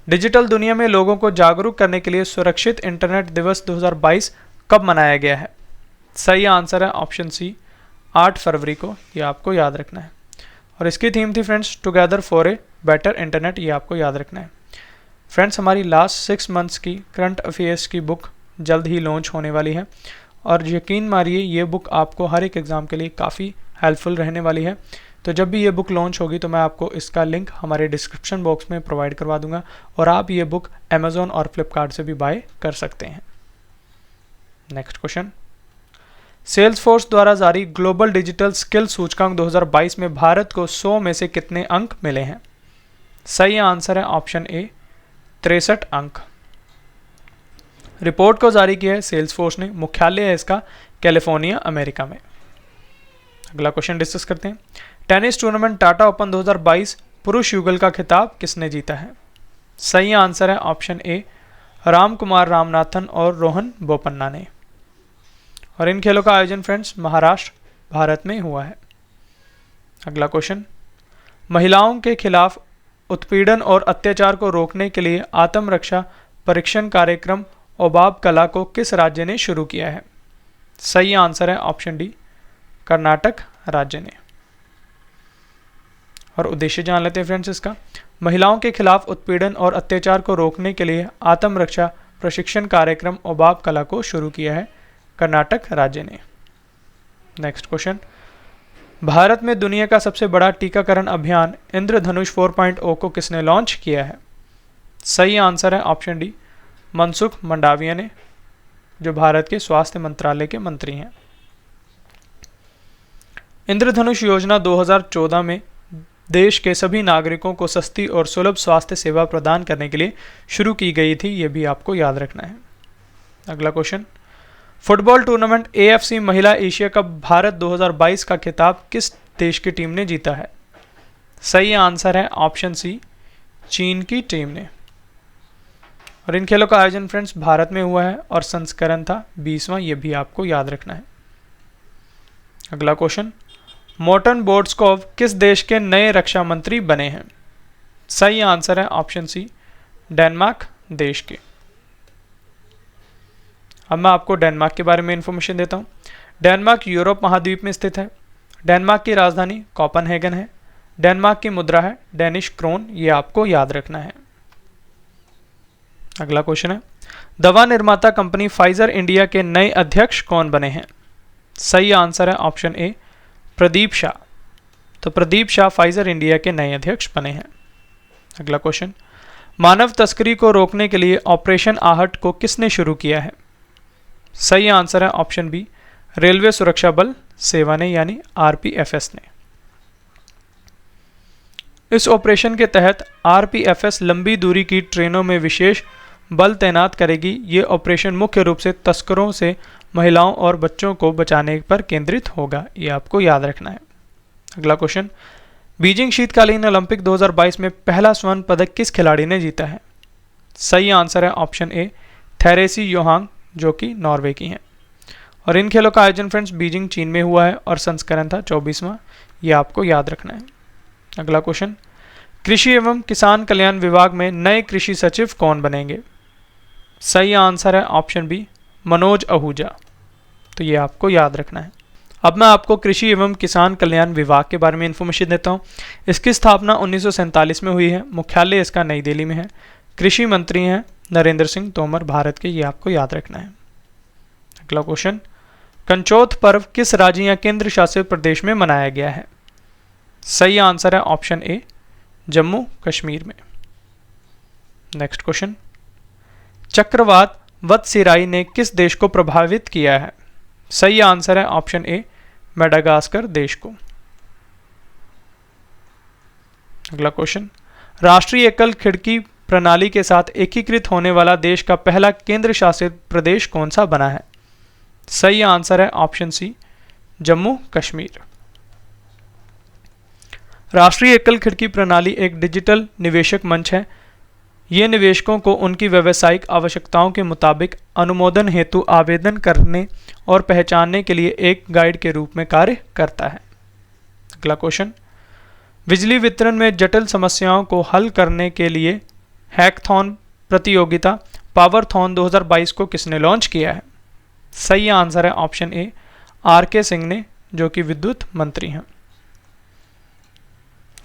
डिजिटल दुनिया में लोगों को जागरूक करने के लिए सुरक्षित इंटरनेट दिवस 2022 कब मनाया गया है? सही आंसर है ऑप्शन सी, 8 फरवरी को। ये आपको याद रखना है। और इसकी थीम थी friends together for a better internet. ये आपको याद रखना है। फ्रेंड्स, हमारी लास्ट 6 मंथ्स की करंट अफेयर्स की बुक जल्द ही लॉन्च होने वाली है और यकीन मानिए ये बुक आपको हर एक एग्ज़ाम के लिए काफ़ी हेल्पफुल रहने वाली है। तो जब भी ये बुक लॉन्च होगी तो मैं आपको इसका लिंक हमारे डिस्क्रिप्शन बॉक्स में प्रोवाइड करवा दूंगा और आप ये बुक अमेज़ॉन और फ्लिपकार्ट से भी बाय कर सकते हैं। नेक्स्ट क्वेश्चन, सेल्सफोर्स द्वारा जारी ग्लोबल डिजिटल स्किल सूचकांक 2022 में भारत को 100 में से कितने अंक मिले हैं? सही आंसर है ऑप्शन ए, 63 अंक। रिपोर्ट को जारी किया है सेल्सफोर्स ने। मुख्यालय है इसका कैलिफोर्निया, अमेरिका में। अगला क्वेश्चन डिस्कस करते हैं, टेनिस टूर्नामेंट टाटा ओपन 2022 पुरुष युगल का खिताब किसने जीता है? सही आंसर है ऑप्शन ए, रामकुमार रामनाथन और रोहन बोपन्ना ने। और इन खेलों का आयोजन फ्रेंड्स महाराष्ट्र, भारत में हुआ है। अगला क्वेश्चन, महिलाओं के खिलाफ उत्पीड़न और अत्याचार को रोकने के लिए आत्मरक्षा परीक्षण कार्यक्रम ओबाब कला को किस राज्य ने शुरू किया है? सही आंसर है ऑप्शन डी, कर्नाटक राज्य ने। और उद्देश्य जान लेते हैं फ्रेंड्स इसका। महिलाओं के खिलाफ उत्पीड़न और अत्याचार को रोकने के लिए आत्मरक्षा प्रशिक्षण कार्यक्रम ओबाब कला को शुरू किया है कर्नाटक राज्य ने। नेक्स्ट क्वेश्चन, भारत में दुनिया का सबसे बड़ा टीकाकरण अभियान इंद्रधनुष 4.0 को किसने लॉन्च किया है? सही आंसर है ऑप्शन डी, मनसुख मंडाविया ने, जो भारत के स्वास्थ्य मंत्रालय के मंत्री हैं। इंद्रधनुष योजना 2014 में देश के सभी नागरिकों को सस्ती और सुलभ स्वास्थ्य सेवा प्रदान करने के लिए शुरू की गई थी। ये भी आपको याद रखना है। अगला क्वेश्चन, फुटबॉल टूर्नामेंट AFC महिला एशिया कप भारत 2022 का खिताब किस देश की टीम ने जीता है? सही आंसर है ऑप्शन सी, चीन की टीम ने। और इन खेलों का आयोजन फ्रेंड्स भारत में हुआ है और संस्करण था 20वां। ये भी आपको याद रखना है। अगला क्वेश्चन, मोर्टन बोर्डस्कोव किस देश के नए रक्षा मंत्री बने हैं? सही आंसर है ऑप्शन सी, डेनमार्क देश के। अब मैं आपको डेनमार्क के बारे में इंफॉर्मेशन देता हूँ। डेनमार्क यूरोप महाद्वीप में स्थित है। डेनमार्क की राजधानी कोपेनहेगन है। डेनमार्क की मुद्रा है डेनिश क्रोन। ये आपको याद रखना है। अगला क्वेश्चन है, दवा निर्माता कंपनी फाइजर इंडिया के नए अध्यक्ष कौन बने हैं? सही आंसर है ऑप्शन ए, प्रदीप शाह। तो प्रदीप शाह फाइजर इंडिया के नए अध्यक्ष बने हैं। अगला क्वेश्चन, मानव तस्करी को रोकने के लिए ऑपरेशन आहट को किसने शुरू किया है? सही आंसर है ऑप्शन बी, रेलवे सुरक्षा बल सेवा ने, यानी RPFS ने। इस ऑपरेशन के तहत RPFS लंबी दूरी की ट्रेनों में विशेष बल तैनात करेगी। ये ऑपरेशन मुख्य रूप से तस्करों से महिलाओं और बच्चों को बचाने पर केंद्रित होगा। ये आपको याद रखना है। अगला क्वेश्चन, बीजिंग शीतकालीन ओलंपिक 2022 में पहला स्वर्ण पदक किस खिलाड़ी ने जीता है? सही आंसर है ऑप्शन ए, थेरेसी योहांग, जो कि नॉर्वे की हैं। और इन खेलों का आयोजन फ्रेंड्स बीजिंग चीन में हुआ है और संस्करण था 24वां। ये आपको याद रखना है। अगला क्वेश्चन, कृषि एवं किसान कल्याण विभाग में नए कृषि सचिव कौन बनेंगे? सही आंसर है ऑप्शन बी, मनोज आहूजा। तो ये आपको याद रखना है। अब मैं आपको कृषि एवं किसान कल्याण विभाग के बारे में इंफॉर्मेशन देता हूँ। इसकी स्थापना 1947 में हुई है। मुख्यालय इसका नई दिल्ली में है। कृषि मंत्री हैं नरेंद्र सिंह तोमर, भारत के। ये आपको याद रखना है। अगला क्वेश्चन, कंचौथ पर्व किस राज्य या केंद्र शासित प्रदेश में मनाया गया है? सही आंसर है ऑप्शन ए, जम्मू कश्मीर में। नेक्स्ट क्वेश्चन, चक्रवात वत्सिराई ने किस देश को प्रभावित किया है? सही आंसर है ऑप्शन ए, मेडागास्कर देश को। अगला क्वेश्चन, राष्ट्रीय एकल खिड़की प्रणाली के साथ एकीकृत होने वाला देश का पहला केंद्र शासित प्रदेश कौन सा बना है? सही आंसर है ऑप्शन सी, जम्मू कश्मीर। राष्ट्रीय एकल खिड़की प्रणाली एक डिजिटल निवेशक मंच है। ये निवेशकों को उनकी व्यावसायिक आवश्यकताओं के मुताबिक अनुमोदन हेतु आवेदन करने और पहचानने के लिए एक गाइड के रूप में कार्य करता है। अगला क्वेश्चन, बिजली वितरण में जटिल समस्याओं को हल करने के लिए हैकथॉन प्रतियोगिता पावरथॉन 2022 को किसने लॉन्च किया है? सही आंसर है ऑप्शन ए, आर.के. सिंह ने, जो कि विद्युत मंत्री हैं।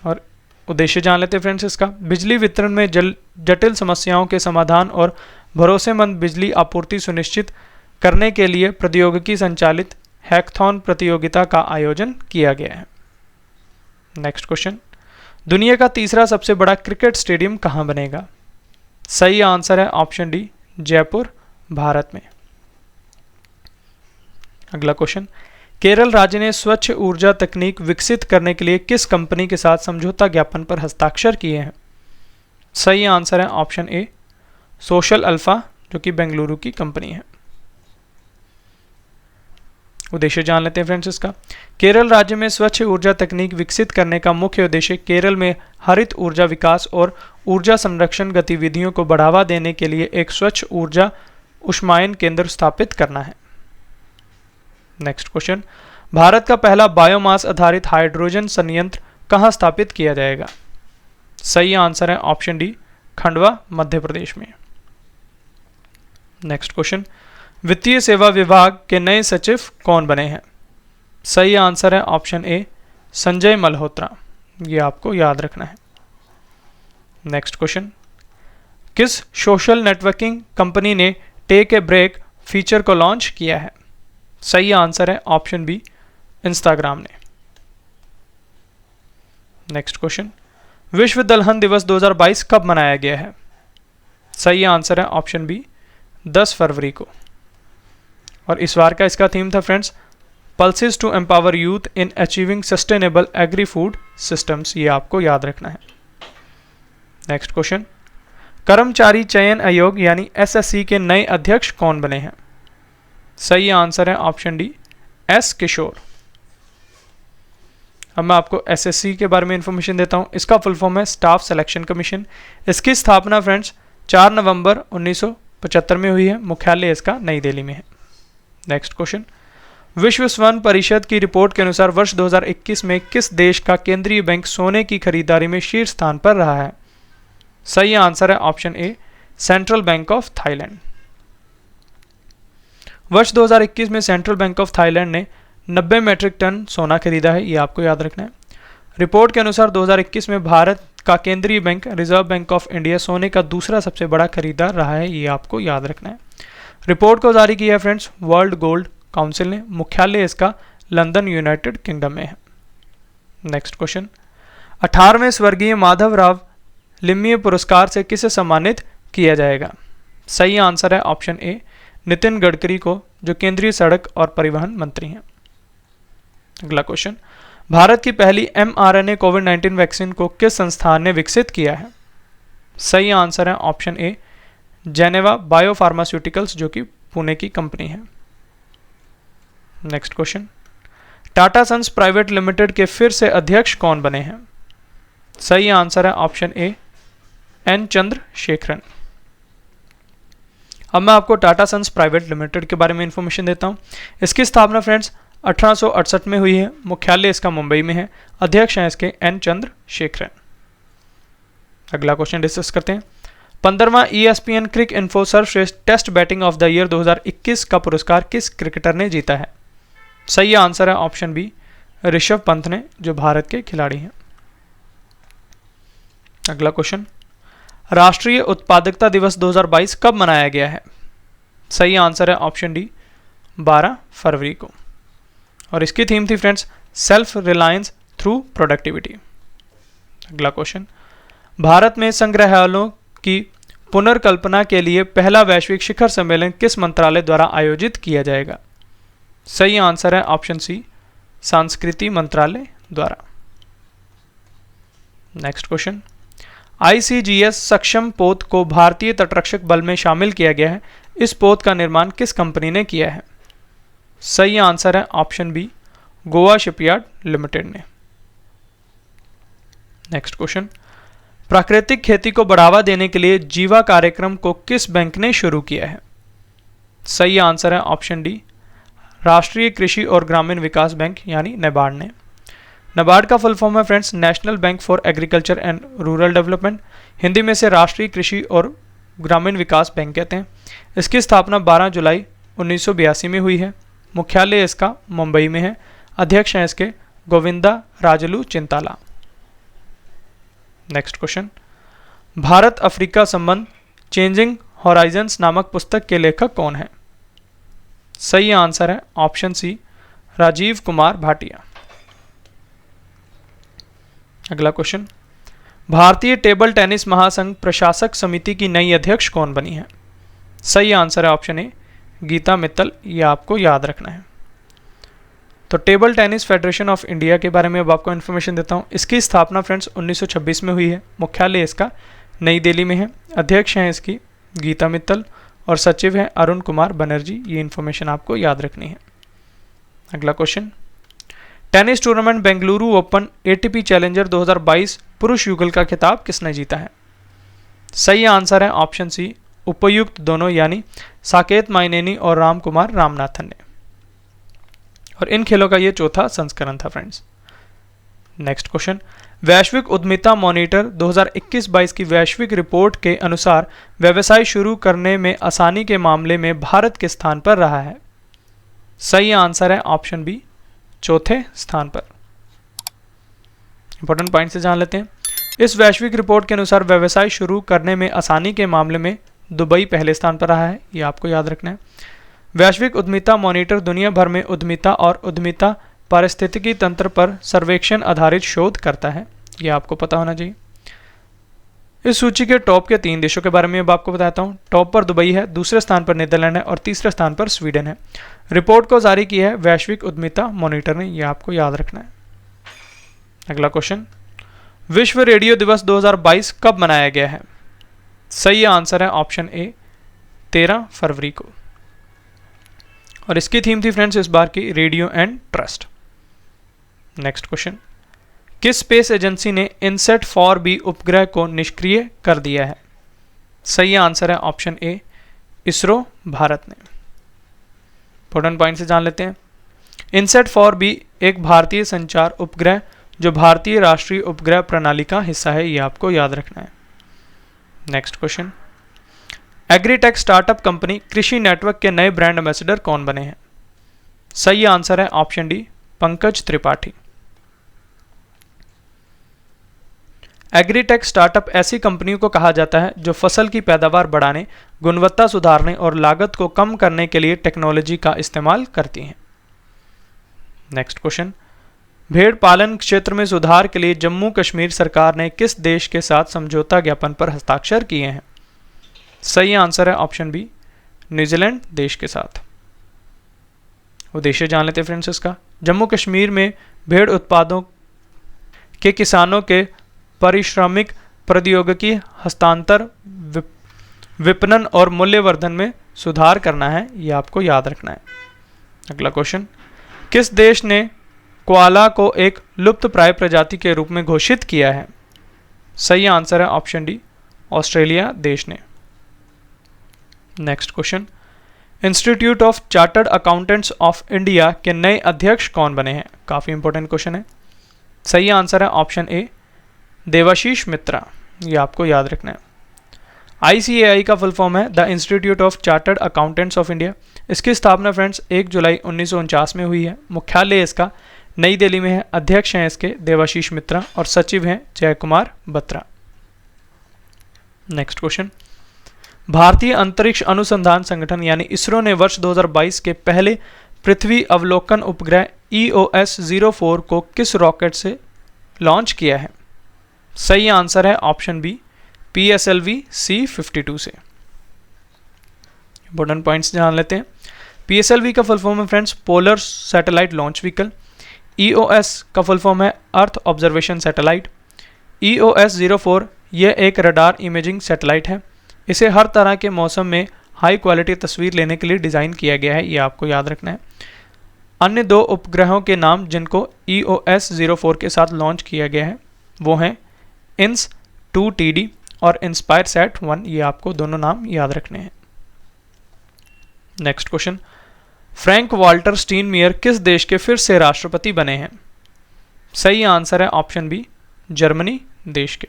और उद्देश्य जान लेते हैं फ्रेंड्स इसका। बिजली वितरण में जटिल समस्याओं के समाधान और भरोसेमंद बिजली आपूर्ति सुनिश्चित करने के लिए प्रौद्योगिकी संचालित हैकथॉन प्रतियोगिता का आयोजन किया गया है। नेक्स्ट क्वेश्चन, दुनिया का तीसरा सबसे बड़ा क्रिकेट स्टेडियम कहाँ बनेगा? सही आंसर है ऑप्शन डी, जयपुर, भारत में। अगला क्वेश्चन, केरल राज्य ने स्वच्छ ऊर्जा तकनीक विकसित करने के लिए किस कंपनी के साथ समझौता ज्ञापन पर हस्ताक्षर किए हैं? सही आंसर है ऑप्शन ए, सोशल अल्फा, जो कि बेंगलुरु की कंपनी है। उद्देश्य जान लेते हैं फ्रेंड्स इसका। केरल राज्य में स्वच्छ ऊर्जा तकनीक विकसित करने का मुख्य उद्देश्य केरल में हरित ऊर्जा विकास और ऊर्जा संरक्षण गतिविधियों को बढ़ावा देने के लिए एक स्वच्छ ऊर्जा ऊष्मायन केंद्र स्थापित करना है। नेक्स्ट क्वेश्चन, भारत का पहला बायोमास आधारित हाइड्रोजन संयंत्र कहां स्थापित किया जाएगा? सही आंसर है ऑप्शन डी, खंडवा, मध्य प्रदेश में। नेक्स्ट क्वेश्चन, वित्तीय सेवा विभाग के नए सचिव कौन बने हैं? सही आंसर है ऑप्शन ए, संजय मल्होत्रा। ये आपको याद रखना है। नेक्स्ट क्वेश्चन, किस सोशल नेटवर्किंग कंपनी ने टेक ए ब्रेक फीचर को लॉन्च किया है? सही आंसर है ऑप्शन बी, इंस्टाग्राम ने। नेक्स्ट क्वेश्चन, विश्व दलहन दिवस 2022 कब मनाया गया है? सही आंसर है ऑप्शन बी, 10 फरवरी को। और इस बार का इसका थीम था friends, pulses to empower youth in achieving sustainable agri food systems. ये आपको याद रखना है। नेक्स्ट क्वेश्चन, कर्मचारी चयन आयोग यानी एसएससी के नए अध्यक्ष कौन बने हैं? सही आंसर है ऑप्शन डी, एस किशोर। अब मैं आपको एसएससी के बारे में इंफॉर्मेशन देता हूं। इसका फुल फॉर्म है स्टाफ सिलेक्शन कमीशन। इसकी स्थापना फ्रेंड्स 4 नवंबर 1975 में हुई है। मुख्यालय इसका नई दिल्ली में है। नेक्स्ट क्वेश्चन, विश्व स्वर्ण परिषद की रिपोर्ट के अनुसार वर्ष 2021 में किस देश का केंद्रीय बैंक सोने की खरीदारी में शीर्ष स्थान पर रहा है? सही आंसर है option A, central bank of Thailand. वर्ष 2021 में सेंट्रल बैंक ऑफ थाईलैंड ने 90 मैट्रिक टन सोना खरीदा है। ये आपको याद रखना है। रिपोर्ट के अनुसार 2021 में भारत का केंद्रीय bank reserve bank of India सोने का दूसरा सबसे बड़ा खरीदार रहा है। ये आपको याद रखना है। रिपोर्ट को जारी किया है फ्रेंड्स वर्ल्ड गोल्ड काउंसिल ने। मुख्यालय इसका लंदन, यूनाइटेड किंगडम में है। नेक्स्ट क्वेश्चन, 18वें स्वर्गीय माधवराव लिम्मिये पुरस्कार से किसे सम्मानित किया जाएगा? सही आंसर है ऑप्शन ए, नितिन गडकरी को, जो केंद्रीय सड़क और परिवहन मंत्री हैं। अगला क्वेश्चन, भारत की पहली mRNA कोविड-19 वैक्सीन को किस संस्थान ने विकसित किया है? सही आंसर है ऑप्शन ए, जेनेवा बायोफार्मास्यूटिकल्स जो कि पुणे की कंपनी है। Next question, Tata sons private limited के फिर से अध्यक्ष कौन बने हैं? सही आंसर है ऑप्शन ए एन चंद्रशेखरन। अब मैं आपको टाटा सन्स प्राइवेट लिमिटेड के बारे में इंफॉर्मेशन देता हूं। इसकी स्थापना फ्रेंड्स 1868 में हुई है। मुख्यालय इसका मुंबई में है। अध्यक्ष हैं इसके एन चंद्रशेखरन। अगला क्वेश्चन डिस्कस करते हैं। 15वां ESPN क्रिक इन्फो सर्वश्रेष्ठ test batting of the year 2021 का पुरस्कार किस क्रिकेटर ने जीता है? सही आंसर है ऑप्शन बी ऋषभ पंत ने, जो भारत के खिलाड़ी हैं। अगला क्वेश्चन, राष्ट्रीय उत्पादकता दिवस 2022 कब मनाया गया है? सही आंसर है ऑप्शन डी 12 फरवरी को। और इसकी थीम थी friends self reliance through productivity. अगला क्वेश्चन, भारत में संग्रहालयों की पुनर्कल्पना के लिए पहला वैश्विक शिखर सम्मेलन किस मंत्रालय द्वारा आयोजित किया जाएगा? सही आंसर है ऑप्शन सी संस्कृति मंत्रालय द्वारा। नेक्स्ट क्वेश्चन, ICGS सक्षम पोत को भारतीय तटरक्षक बल में शामिल किया गया है। इस पोत का निर्माण किस कंपनी ने किया है? सही आंसर है option B Goa shipyard limited ने। नेक्स्ट क्वेश्चन, प्राकृतिक खेती को बढ़ावा देने के लिए जीवा कार्यक्रम को किस बैंक ने शुरू किया है? सही आंसर है ऑप्शन डी राष्ट्रीय कृषि और ग्रामीण विकास बैंक यानी नाबार्ड ने। नाबार्ड का फुल फॉर्म है friends national bank for agriculture and rural development. Hindi में से राष्ट्रीय कृषि और ग्रामीण विकास बैंक कहते हैं। इसकी स्थापना 12 जुलाई 1982 में हुई है। मुख्यालय इसका मुंबई में है। अध्यक्ष हैं इसके Govinda Rajulu Chintala. Next question, Bharat Africa संबंध चेंजिंग हॉराइजन्स नामक पुस्तक के लेखक कौन है? सही आंसर है ऑप्शन सी राजीव कुमार भाटिया। अगला क्वेश्चन, भारतीय टेबल टेनिस महासंघ प्रशासक समिति की नई अध्यक्ष कौन बनी है? सही आंसर है ऑप्शन ए गीता मित्तल। ये आपको याद रखना है। तो table tennis federation of India के बारे में अब आपको इन्फॉर्मेशन देता हूँ। इसकी स्थापना फ्रेंड्स 1926 में हुई है। मुख्यालय इसका नई दिल्ली में है। अध्यक्ष हैं इसकी गीता मित्तल और सचिव हैं अरुण कुमार बनर्जी। ये इन्फॉर्मेशन आपको याद रखनी है। अगला question, tennis tournament Bengaluru open ATP challenger 2022 पुरुष युगल का खिताब किसने जीता है? सही आंसर है ऑप्शन सी उपयुक्त दोनों यानी साकेत माइनेनी और राम कुमार रामनाथन ने। और इन खेलों का ये चौथा संस्करण था फ्रेंड्स। नेक्स्ट क्वेश्चन, वैश्विक उद्यमिता मॉनिटर 2021-22 की वैश्विक रिपोर्ट के अनुसार व्यवसाय शुरू करने में आसानी के मामले में भारत किस स्थान पर रहा है? सही आंसर है ऑप्शन बी चौथे स्थान पर। इंपॉर्टेंट पॉइंट से जान लेते हैं। इस वैश्विक रिपोर्ट के अनुसार व्यवसाय शुरू करने में आसानी के मामले में दुबई पहले स्थान पर रहा है। ये आपको याद रखना है। वैश्विक उद्यमिता मॉनिटर दुनिया भर में उद्यमिता और उद्यमिता पारिस्थितिकी तंत्र पर सर्वेक्षण आधारित शोध करता है। ये आपको पता होना चाहिए। इस सूची के टॉप के 3 देशों के बारे में अब आपको बताता हूँ। टॉप पर दुबई है, दूसरे स्थान पर नीदरलैंड है और तीसरे स्थान पर स्वीडन है। रिपोर्ट को जारी की है वैश्विक उद्यमिता मॉनिटर ने। यह आपको याद रखना है। अगला क्वेश्चन, विश्व रेडियो दिवस 2022 कब मनाया गया है? सही आंसर है ऑप्शन ए 13 फरवरी को। और इसकी थीम थी फ्रेंड्स इस बार की radio and trust. Next question, किस स्पेस एजेंसी ने इनसेट 4B उपग्रह को निष्क्रिय कर दिया है? सही आंसर है ऑप्शन ए इसरो भारत ने। इंपॉर्टेंट पॉइंट से जान लेते हैं। इनसेट 4B एक भारतीय संचार उपग्रह जो भारतीय राष्ट्रीय उपग्रह प्रणाली का हिस्सा है। ये आपको याद रखना है। Next question, agritech startup company कृषि नेटवर्क के नए ब्रांड एम्बेसडर कौन बने हैं? सही आंसर है option D Pankaj Tripathi. Agritech startup ऐसी कंपनियों को कहा जाता है जो फसल की पैदावार बढ़ाने, गुणवत्ता सुधारने और लागत को कम करने के लिए टेक्नोलॉजी का इस्तेमाल करती हैं। नेक्स्ट क्वेश्चन, भेड़ पालन क्षेत्र में सुधार के लिए जम्मू कश्मीर सरकार ने किस देश के साथ समझौता ज्ञापन पर हस्ताक्षर किए हैं? सही आंसर है ऑप्शन बी न्यूजीलैंड देश के साथ। उद्देश्य जान लेते फ्रेंड्स इसका। जम्मू कश्मीर में भेड़ उत्पादों के किसानों के पारिश्रमिक प्रौद्योगिकी हस्तांतर विपणन और मूल्यवर्धन में सुधार करना है, ये आपको याद रखना है। अगला क्वेश्चन, किस देश ने कोआला को एक लुप्तप्राय प्रजाति के रूप में घोषित किया है? सही आंसर है ऑप्शन डी, ऑस्ट्रेलिया देश ने। Next question, institute of chartered accountants of India के नए अध्यक्ष कौन बने हैं? काफ़ी इंपॉर्टेंट क्वेश्चन है। सही आंसर है ऑप्शन ए, देवाशीष मित्रा, ये आपको याद रखना है। ICAI का फुल फॉर्म है the institute of chartered accountants of India. इसकी स्थापना फ्रेंड्स 1 जुलाई 1949 में हुई है। मुख्यालय इसका नई दिल्ली में है। अध्यक्ष हैं इसके देवाशीष मित्रा और सचिव हैं जय कुमार बत्रा। नेक्स्ट क्वेश्चन, भारतीय अंतरिक्ष अनुसंधान संगठन यानी इसरो ने वर्ष 2022 के पहले पृथ्वी अवलोकन उपग्रह EOS-04 को किस रॉकेट से लॉन्च किया है? सही आंसर है ऑप्शन बी, PSLV C-52 से। इंपॉर्टेंट पॉइंट्स जान लेते हैं। PSLV का फुल फॉर्म है friends polar satellite launch vehicle. EOS का फुल फॉर्म है अर्थ ऑब्जर्वेशन सैटेलाइट। EOS-04 यह एक रडार इमेजिंग सैटेलाइट है। इसे हर तरह के मौसम में हाई क्वालिटी तस्वीर लेने के लिए डिज़ाइन किया गया है, ये आपको याद रखना है। अन्य 2 उपग्रहों के नाम जिनको EOS-04 के साथ लॉन्च किया गया है वो हैं INS-2TD और InspireSat-1, ये आपको दोनों नाम याद रखने हैं। Next question, Frank Walter Steinmeier किस देश के फिर से राष्ट्रपति बने हैं? सही आंसर है ऑप्शन बी, जर्मनी देश के।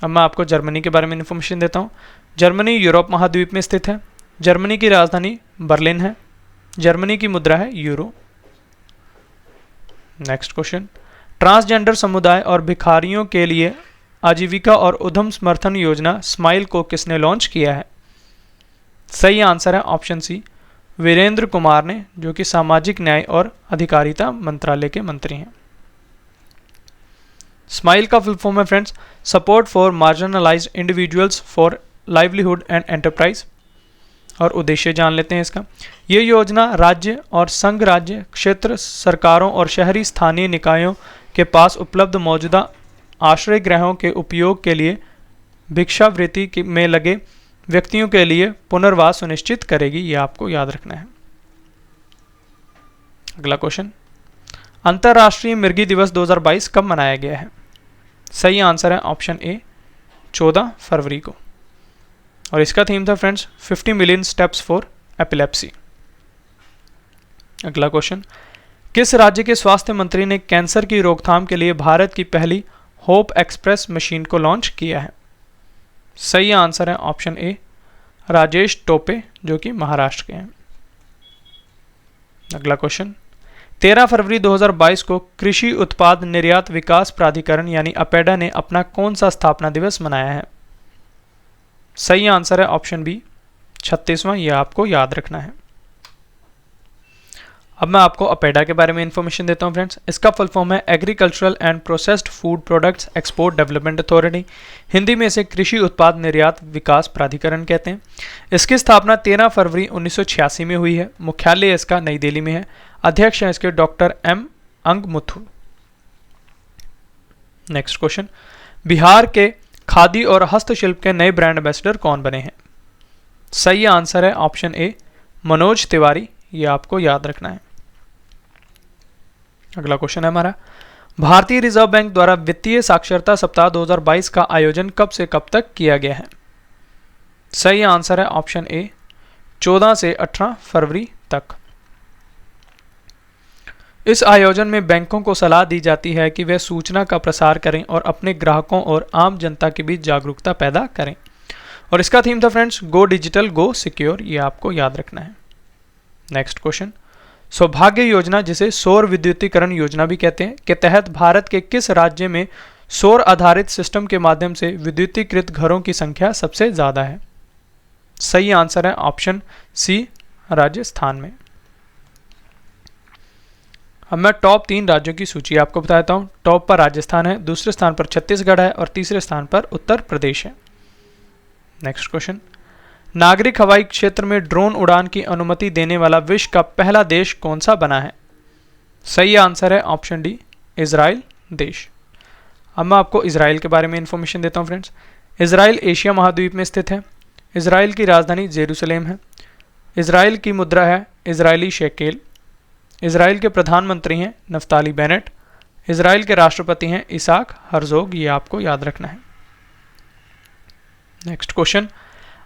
अब मैं आपको जर्मनी के बारे में इन्फॉर्मेशन देता हूँ। जर्मनी यूरोप महाद्वीप में स्थित है। जर्मनी की राजधानी बर्लिन है। जर्मनी की मुद्रा है यूरो। नेक्स्ट क्वेश्चन, ट्रांसजेंडर समुदाय और भिखारियों के लिए आजीविका और उद्यम समर्थन योजना स्माइल को किसने लॉन्च किया है? सही आंसर है ऑप्शन सी, वीरेंद्र कुमार ने, जो कि सामाजिक न्याय और अधिकारिता मंत्रालय के मंत्री हैं। स्माइल का फुल फॉर्म है friends support for marginalised individuals for livelihood and enterprise. और उद्देश्य जान लेते हैं इसका। ये योजना राज्य और संघ राज्य क्षेत्र सरकारों और शहरी स्थानीय निकायों के पास उपलब्ध मौजूदा आश्रय गृहों के उपयोग के लिए भिक्षावृत्ति में लगे व्यक्तियों के लिए पुनर्वास सुनिश्चित करेगी, ये आपको याद रखना है। अगला क्वेश्चन, अंतर्राष्ट्रीय मिर्गी दिवस 2022 कब मनाया गया है? सही आंसर है ऑप्शन ए, 14 फरवरी को। और इसका थीम था friends 50 million steps for epilepsy. अगला क्वेश्चन, किस राज्य के स्वास्थ्य मंत्री ने कैंसर की रोकथाम के लिए भारत की पहली होप एक्सप्रेस मशीन को लॉन्च किया है? सही आंसर है ऑप्शन ए, राजेश टोपे, जो कि महाराष्ट्र के हैं। अगला क्वेश्चन, 13 फरवरी 2022 को कृषि उत्पाद निर्यात विकास प्राधिकरण यानी अपेडा ने अपना कौन सा स्थापना दिवस मनाया है? सही आंसर है ऑप्शन बी, 36वां, यह आपको याद रखना है। अब मैं आपको अपेडा के बारे में इंफॉर्मेशन देता हूं फ्रेंड्स। इसका फुल फॉर्म है agricultural and processed food products export development authority. Hindi में इसे कृषि उत्पाद निर्यात विकास प्राधिकरण कहते हैं। इसकी स्थापना 13 फरवरी 1986 में हुई है। मुख्यालय इसका नई दिल्ली में है। अध्यक्ष हैं इसके doctor M Angamuthu. Next question, Bihar के खादी और हस्तशिल्प के नए ब्रांड एम्बेसडर कौन बने हैं? सही आंसर है ऑप्शन ए, मनोज तिवारी, ये आपको याद रखना है। अगला क्वेश्चन है हमारा, भारतीय रिजर्व बैंक द्वारा वित्तीय साक्षरता सप्ताह 2022 का आयोजन कब से कब तक किया गया है? सही आंसर है ऑप्शन ए, 14 से 18 फरवरी तक। इस आयोजन में बैंकों को सलाह दी जाती है कि वे सूचना का प्रसार करें और अपने ग्राहकों और आम जनता के बीच जागरूकता पैदा करें। और इसका थीम था फ्रेंड्स गो डिजिटल गो सिक्योर, ये आपको याद रखना है। नेक्स्ट क्वेश्चन, सौभाग्य योजना, जिसे सौर विद्युतीकरण योजना भी कहते हैं, के तहत भारत के किस राज्य में सौर आधारित सिस्टम के माध्यम से विद्युतीकृत घरों की संख्या सबसे ज्यादा है? सही आंसर है ऑप्शन सी, राजस्थान में। अब मैं टॉप 3 राज्यों की सूची आपको बताता हूँ। टॉप पर राजस्थान है, दूसरे स्थान पर छत्तीसगढ़ है और तीसरे स्थान पर उत्तर प्रदेश है। नेक्स्ट क्वेश्चन, नागरिक हवाई क्षेत्र में ड्रोन उड़ान की अनुमति देने वाला विश्व का पहला देश कौन सा बना है? सही आंसर है ऑप्शन डी, इजराइल देश। अब मैं आपको इजराइल के बारे में इंफॉर्मेशन देता हूँ फ्रेंड्स। इजराइल एशिया महाद्वीप में स्थित है। इजराइल की राजधानी जेरूसलेम है। इजराइल की मुद्रा है इजरायली शेकेल। इजराइल के प्रधानमंत्री हैं नफ्ताली बेनेट। इजराइल के राष्ट्रपति हैं इसाक हर्जोग, ये आपको याद रखना है। नेक्स्ट क्वेश्चन,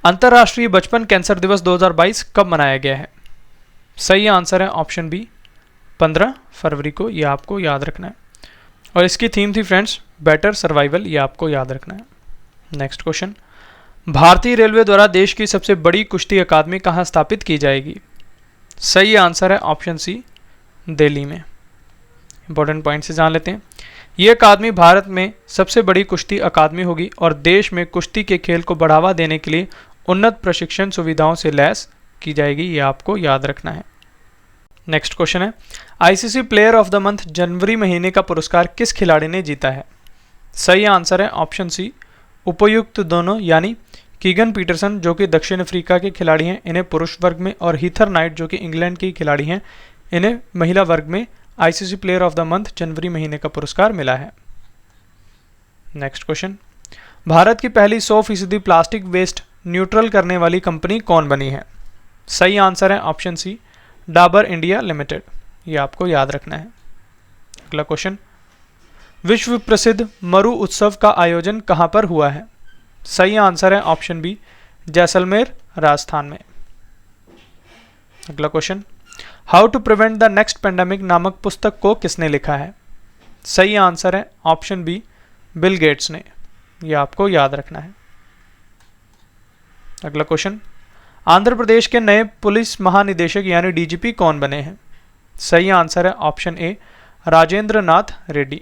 अंतर्राष्ट्रीय बचपन कैंसर दिवस 2022 कब मनाया गया है? सही आंसर है ऑप्शन बी 15 फरवरी को, ये आपको याद रखना है। और इसकी थीम थी फ्रेंड्स बेटर सर्वाइवल, ये आपको याद रखना है। नेक्स्ट क्वेश्चन, भारतीय रेलवे द्वारा देश की सबसे बड़ी कुश्ती अकादमी कहाँ स्थापित की जाएगी? सही आंसर है ऑप्शन सी दिल्ली में। इंपॉर्टेंट पॉइंट से जान लेते हैं। ये अकादमी भारत में सबसे बड़ी कुश्ती अकादमी होगी और देश में कुश्ती के खेल को बढ़ावा देने के लिए उन्नत प्रशिक्षण सुविधाओं से लैस की जाएगी, ये आपको याद रखना है। नेक्स्ट क्वेश्चन है, ICC player of the month जनवरी महीने का पुरस्कार किस खिलाड़ी ने जीता है? सही आंसर है ऑप्शन सी उपयुक्त दोनों, यानी कीगन पीटरसन जो कि दक्षिण अफ्रीका के खिलाड़ी हैं, इन्हें पुरुष वर्ग में, और हीथर नाइट जो कि इंग्लैंड की खिलाड़ी हैं, इन्हें महिला वर्ग में ICC player of the month जनवरी महीने का पुरस्कार मिला है। नेक्स्ट क्वेश्चन, भारत की पहली 100% प्लास्टिक वेस्ट न्यूट्रल करने वाली कंपनी कौन बनी है? सही आंसर है option C Dabur India limited, ये आपको याद रखना है। अगला क्वेश्चन, विश्व प्रसिद्ध मरु उत्सव का आयोजन कहां पर हुआ है? सही आंसर है ऑप्शन बी जैसलमेर राजस्थान में। अगला question, how to prevent the next pandemic नामक पुस्तक को किसने लिखा है? सही आंसर है ऑप्शन बी बिल गेट्स ने, यह आपको याद रखना है। अगला क्वेश्चन, आंध्र प्रदेश के नए पुलिस महानिदेशक यानी डीजीपी कौन बने हैं? सही आंसर है ऑप्शन ए राजेंद्र नाथ रेड्डी।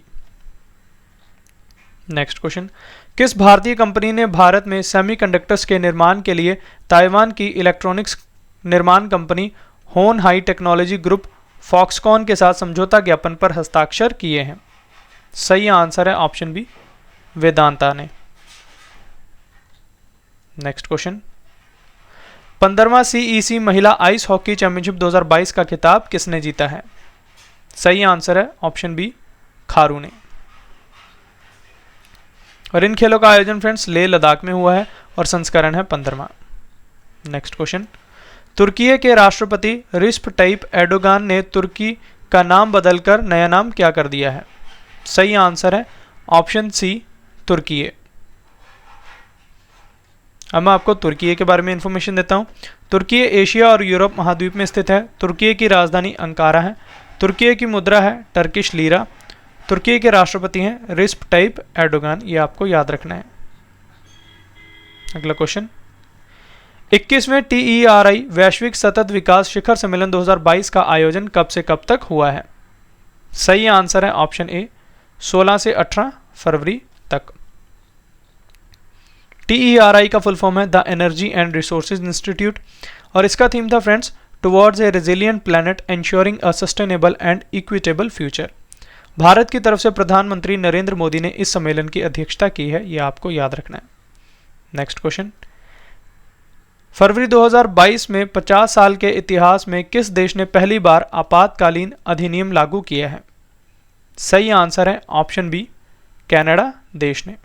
नेक्स्ट क्वेश्चन, किस भारतीय कंपनी ने भारत में सेमीकंडक्टर्स के निर्माण के लिए ताइवान की इलेक्ट्रॉनिक्स निर्माण कंपनी होन हाई टेक्नोलॉजी ग्रुप फॉक्सकॉन के साथ समझौता ज्ञापन पर हस्ताक्षर किए हैं? सही आंसर है ऑप्शन बी वेदांता ने। नेक्स्ट क्वेश्चन, 15वां सीईसी महिला आइस हॉकी चैंपियनशिप 2022 का खिताब किसने जीता है? सही आंसर है ऑप्शन बी खारू ने। और इन खेलों का आयोजन फ्रेंड्स लेह लद्दाख में हुआ है और संस्करण है 15वां। नेक्स्ट क्वेश्चन, तुर्की के राष्ट्रपति रिसेप तायिप एर्दोगान ने तुर्की का नाम बदलकर नया नाम क्या कर दिया है? सही आंसर है ऑप्शन सी तुर्की। अब मैं आपको तुर्की के बारे में इंफॉर्मेशन देता हूँ। तुर्की एशिया और यूरोप महाद्वीप में स्थित है। तुर्की की राजधानी अंकारा है। तुर्की की मुद्रा है टर्किश लीरा। तुर्की के राष्ट्रपति हैं रिसेप तायिप एर्दोगान, ये आपको याद रखना है। अगला क्वेश्चन, 21वें TERI वैश्विक सतत विकास शिखर सम्मेलन 2022 का आयोजन कब से कब तक हुआ है? सही आंसर है ऑप्शन ए 16 से 18 फरवरी तक। TERI का फुल फॉर्म है the energy and resources institute और इसका थीम था friends towards a resilient planet ensuring a sustainable and equitable future. Bharat की तरफ से प्रधानमंत्री नरेंद्र मोदी ने इस सम्मेलन की अध्यक्षता की है, यह आपको याद रखना है। नेक्स्ट क्वेश्चन, फरवरी 2022 में 50 साल के इतिहास में किस देश ने पहली बार आपातकालीन अधिनियम लागू किया है? सही आंसर है ऑप्शन बी कनाडा देश ने।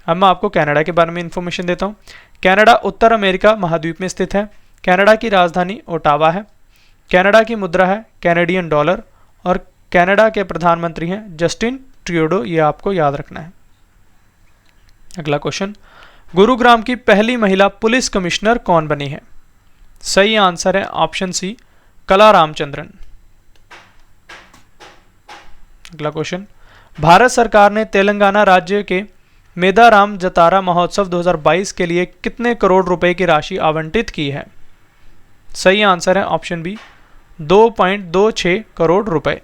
अब मैं आपको कनाडा के बारे में इंफॉर्मेशन देता हूं। कनाडा उत्तर अमेरिका महाद्वीप में स्थित है। कनाडा की राजधानी ओटावा है। कनाडा की मुद्रा है कैनेडियन डॉलर और कनाडा के प्रधानमंत्री हैं जस्टिन ट्रूडो, ये आपको याद रखना है। अगला क्वेश्चन, गुरुग्राम की पहली महिला पुलिस कमिश्नर कौन बनी है? सही आंसर है ऑप्शन सी कला रामचंद्रन। अगला क्वेश्चन, भारत सरकार ने तेलंगाना राज्य के मेदाराम जतारा महोत्सव 2022 के लिए कितने करोड़ रुपए की राशि आवंटित की है? सही आंसर है ऑप्शन बी 2.26 करोड़ रुपए।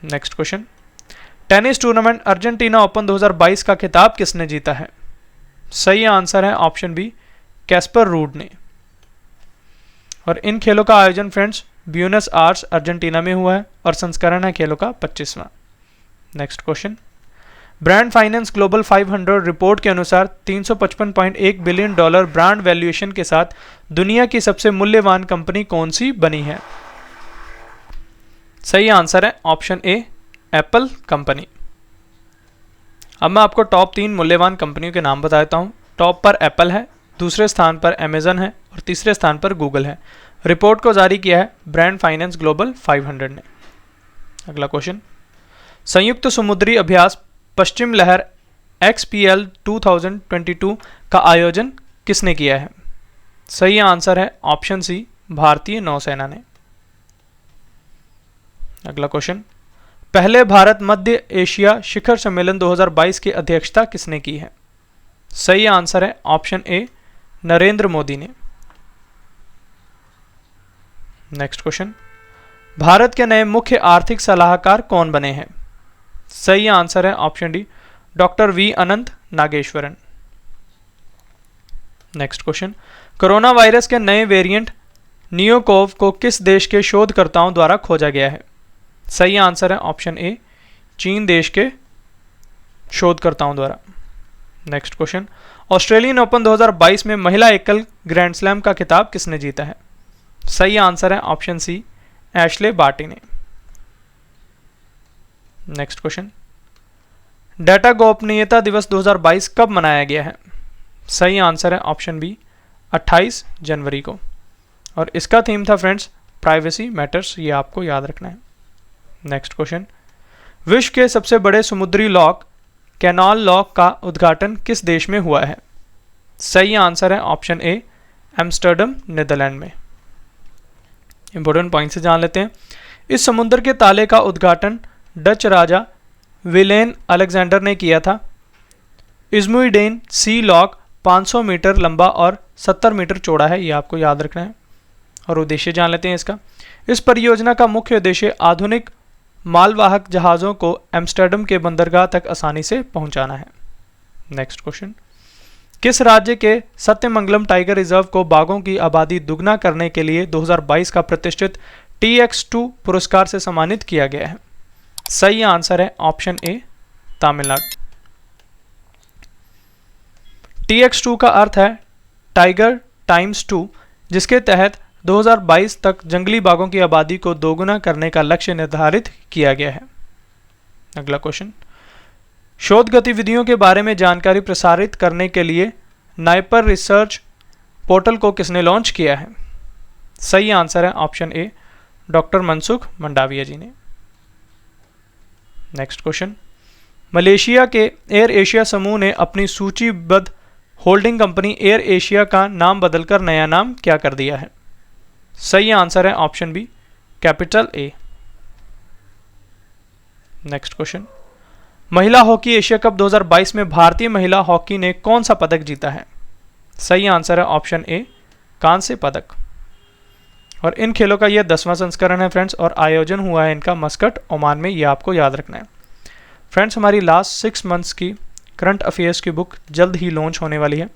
Next question, tennis tournament Argentina open 2022 का खिताब किसने जीता है? सही आंसर है ऑप्शन बी कैस्पर रूड ने। और इन खेलों का आयोजन फ्रेंड्स ब्यूनस आयर्स अर्जेंटीना में हुआ है और संस्करण है खेलों का 25वां। Next question, brand finance global 500 report के अनुसार $355.1 बिलियन ब्रांड वैल्यूएशन के साथ दुनिया की सबसे मूल्यवान कंपनी कौन सी बनी है? सही आंसर है ऑप्शन ए एप्पल कंपनी। अब मैं आपको टॉप 3 मूल्यवान कंपनियों के नाम बता देता हूँ। टॉप पर एप्पल है, दूसरे स्थान पर अमेजन है और तीसरे स्थान पर गूगल है। रिपोर्ट को जारी किया है ब्रांड फाइनेंस ग्लोबल 500 ने। अगला क्वेश्चन, संयुक्त समुद्री अभ्यास पश्चिम लहर XPL 2022 का आयोजन किसने किया है? सही आंसर है ऑप्शन सी, भारतीय नौसेना ने। अगला क्वेश्चन, पहले भारत मध्य एशिया शिखर सम्मेलन 2022 की अध्यक्षता किसने की है? सही आंसर है ऑप्शन ए, नरेंद्र मोदी ने। नेक्स्ट क्वेश्चन, भारत के नए मुख्य आर्थिक सलाहकार कौन बने हैं? सही आंसर है option D, doctor V Anantha Nageswaran. Next question, corona virus के नए वेरिएंट नियोकोव को किस देश के शोधकर्ताओं द्वारा खोजा गया है? सही आंसर है ऑप्शन ए, चीन देश के शोधकर्ताओं द्वारा। नेक्स्ट क्वेश्चन, ऑस्ट्रेलियन ओपन 2022 में महिला एकल ग्रैंड स्लैम का खिताब किसने जीता है? सही आंसर है ऑप्शन सी, एशले बार्टी ने। नेक्स्ट क्वेश्चन, डाटा गोपनीयता दिवस 2022 कब मनाया गया है? सही आंसर है ऑप्शन बी, 28 जनवरी को। और इसका थीम था फ्रेंड्स प्राइवेसी मैटर्स, ये आपको याद रखना है। नेक्स्ट क्वेश्चन, विश्व के सबसे बड़े समुद्री लॉक कैनाल लॉक का उद्घाटन किस देश में हुआ है? सही आंसर है ऑप्शन ए, एम्स्टर्डम नीदरलैंड में। इंपॉर्टेंट पॉइंट से जान लेते हैं। इस समुद्र के ताले का उद्घाटन डच राजा विलेन अलेक्जेंडर ने किया था। इज़्मुइडेन सी लॉक 500 मीटर लंबा और 70 मीटर चौड़ा है, ये आपको याद रखना है। और उद्देश्य जान लेते हैं इसका। इस परियोजना का मुख्य उद्देश्य आधुनिक मालवाहक जहाज़ों को एम्स्टर्डम के बंदरगाह तक आसानी से पहुंचाना है। नेक्स्ट क्वेश्चन, किस राज्य के सत्यमंगलम टाइगर रिजर्व को बाघों की आबादी दुगना करने के लिए 2022 का प्रतिष्ठित TX2 पुरस्कार से सम्मानित किया गया है? सही आंसर है ऑप्शन ए, तमिलनाडु। TX2 का अर्थ है टाइगर टाइम्स 2, जिसके तहत 2022 तक जंगली बाघों की आबादी को दोगुना करने का लक्ष्य निर्धारित किया गया है। अगला क्वेश्चन, शोध गतिविधियों के बारे में जानकारी प्रसारित करने के लिए नाइपर रिसर्च पोर्टल को किसने लॉन्च किया है? सही आंसर है option A, doctor Mansukh Mandaviya ji ने। नेक्स्ट क्वेश्चन, मलेशिया के एयर एशिया समूह ने अपनी सूचीबद्ध होल्डिंग कंपनी एयर एशिया का नाम बदलकर नया नाम क्या कर दिया है? सही आंसर है option B, capital A. Next question, महिला हॉकी एशिया कप 2022 में भारतीय महिला हॉकी ने कौन सा पदक जीता है? सही आंसर है ऑप्शन ए, कांस्य पदक। और इन खेलों का यह 10वां संस्करण है फ्रेंड्स, और आयोजन हुआ है इनका मस्कट, ओमान में, ये आपको याद रखना है। फ्रेंड्स, हमारी लास्ट 6 मंथ्स की करंट अफेयर्स की बुक जल्द ही लॉन्च होने वाली है,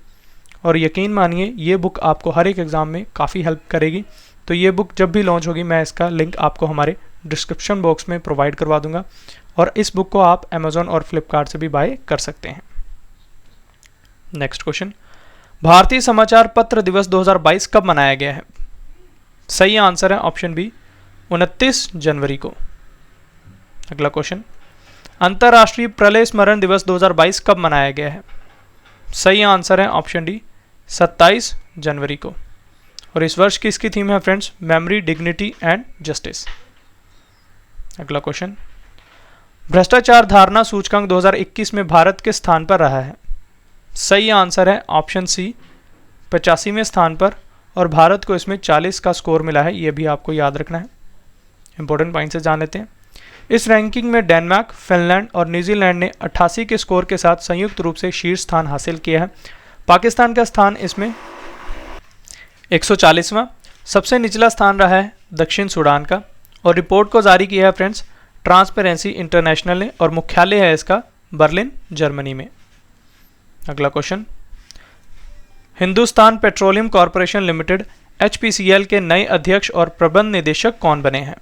और यकीन मानिए ये बुक आपको हर एक एग्ज़ाम में काफ़ी हेल्प करेगी। तो ये बुक जब भी लॉन्च होगी मैं इसका लिंक आपको हमारे डिस्क्रिप्शन बॉक्स में प्रोवाइड करवा दूंगा, और इस बुक को आप अमेजोन और फ्लिपकार्ट से भी बाय कर सकते हैं। नेक्स्ट क्वेश्चन, भारतीय समाचार पत्र दिवस 2022 कब मनाया गया है? सही आंसर है ऑप्शन बी, 29 जनवरी को। अगला क्वेश्चन, अंतर्राष्ट्रीय प्रलय स्मरण दिवस 2022 कब मनाया गया है? सही आंसर है ऑप्शन डी, 27 जनवरी को। और इस वर्ष की इसकी थीम है friends memory, dignity and justice. अगला क्वेश्चन, भ्रष्टाचार धारणा सूचकांक 2021 में भारत किस स्थान पर रहा है? सही आंसर है ऑप्शन सी, 85वें स्थान पर, और भारत को इसमें 40 का स्कोर मिला है, ये भी आपको याद रखना है। इंपॉर्टेंट पॉइंट से जान लेते हैं। इस रैंकिंग में डेनमार्क, फिनलैंड और न्यूजीलैंड ने 88 के स्कोर के साथ संयुक्त रूप से शीर्ष स्थान हासिल किया है। पाकिस्तान का स्थान इसमें 140वां, सबसे निचला स्थान रहा है दक्षिण सूडान का। और रिपोर्ट को जारी किया है फ्रेंड्स ट्रांसपेरेंसी इंटरनेशनल ने, और मुख्यालय है इसका बर्लिन, जर्मनी में। अगला question, Hindustan petroleum corporation limited HPCL के नए अध्यक्ष और प्रबंध निदेशक कौन बने हैं?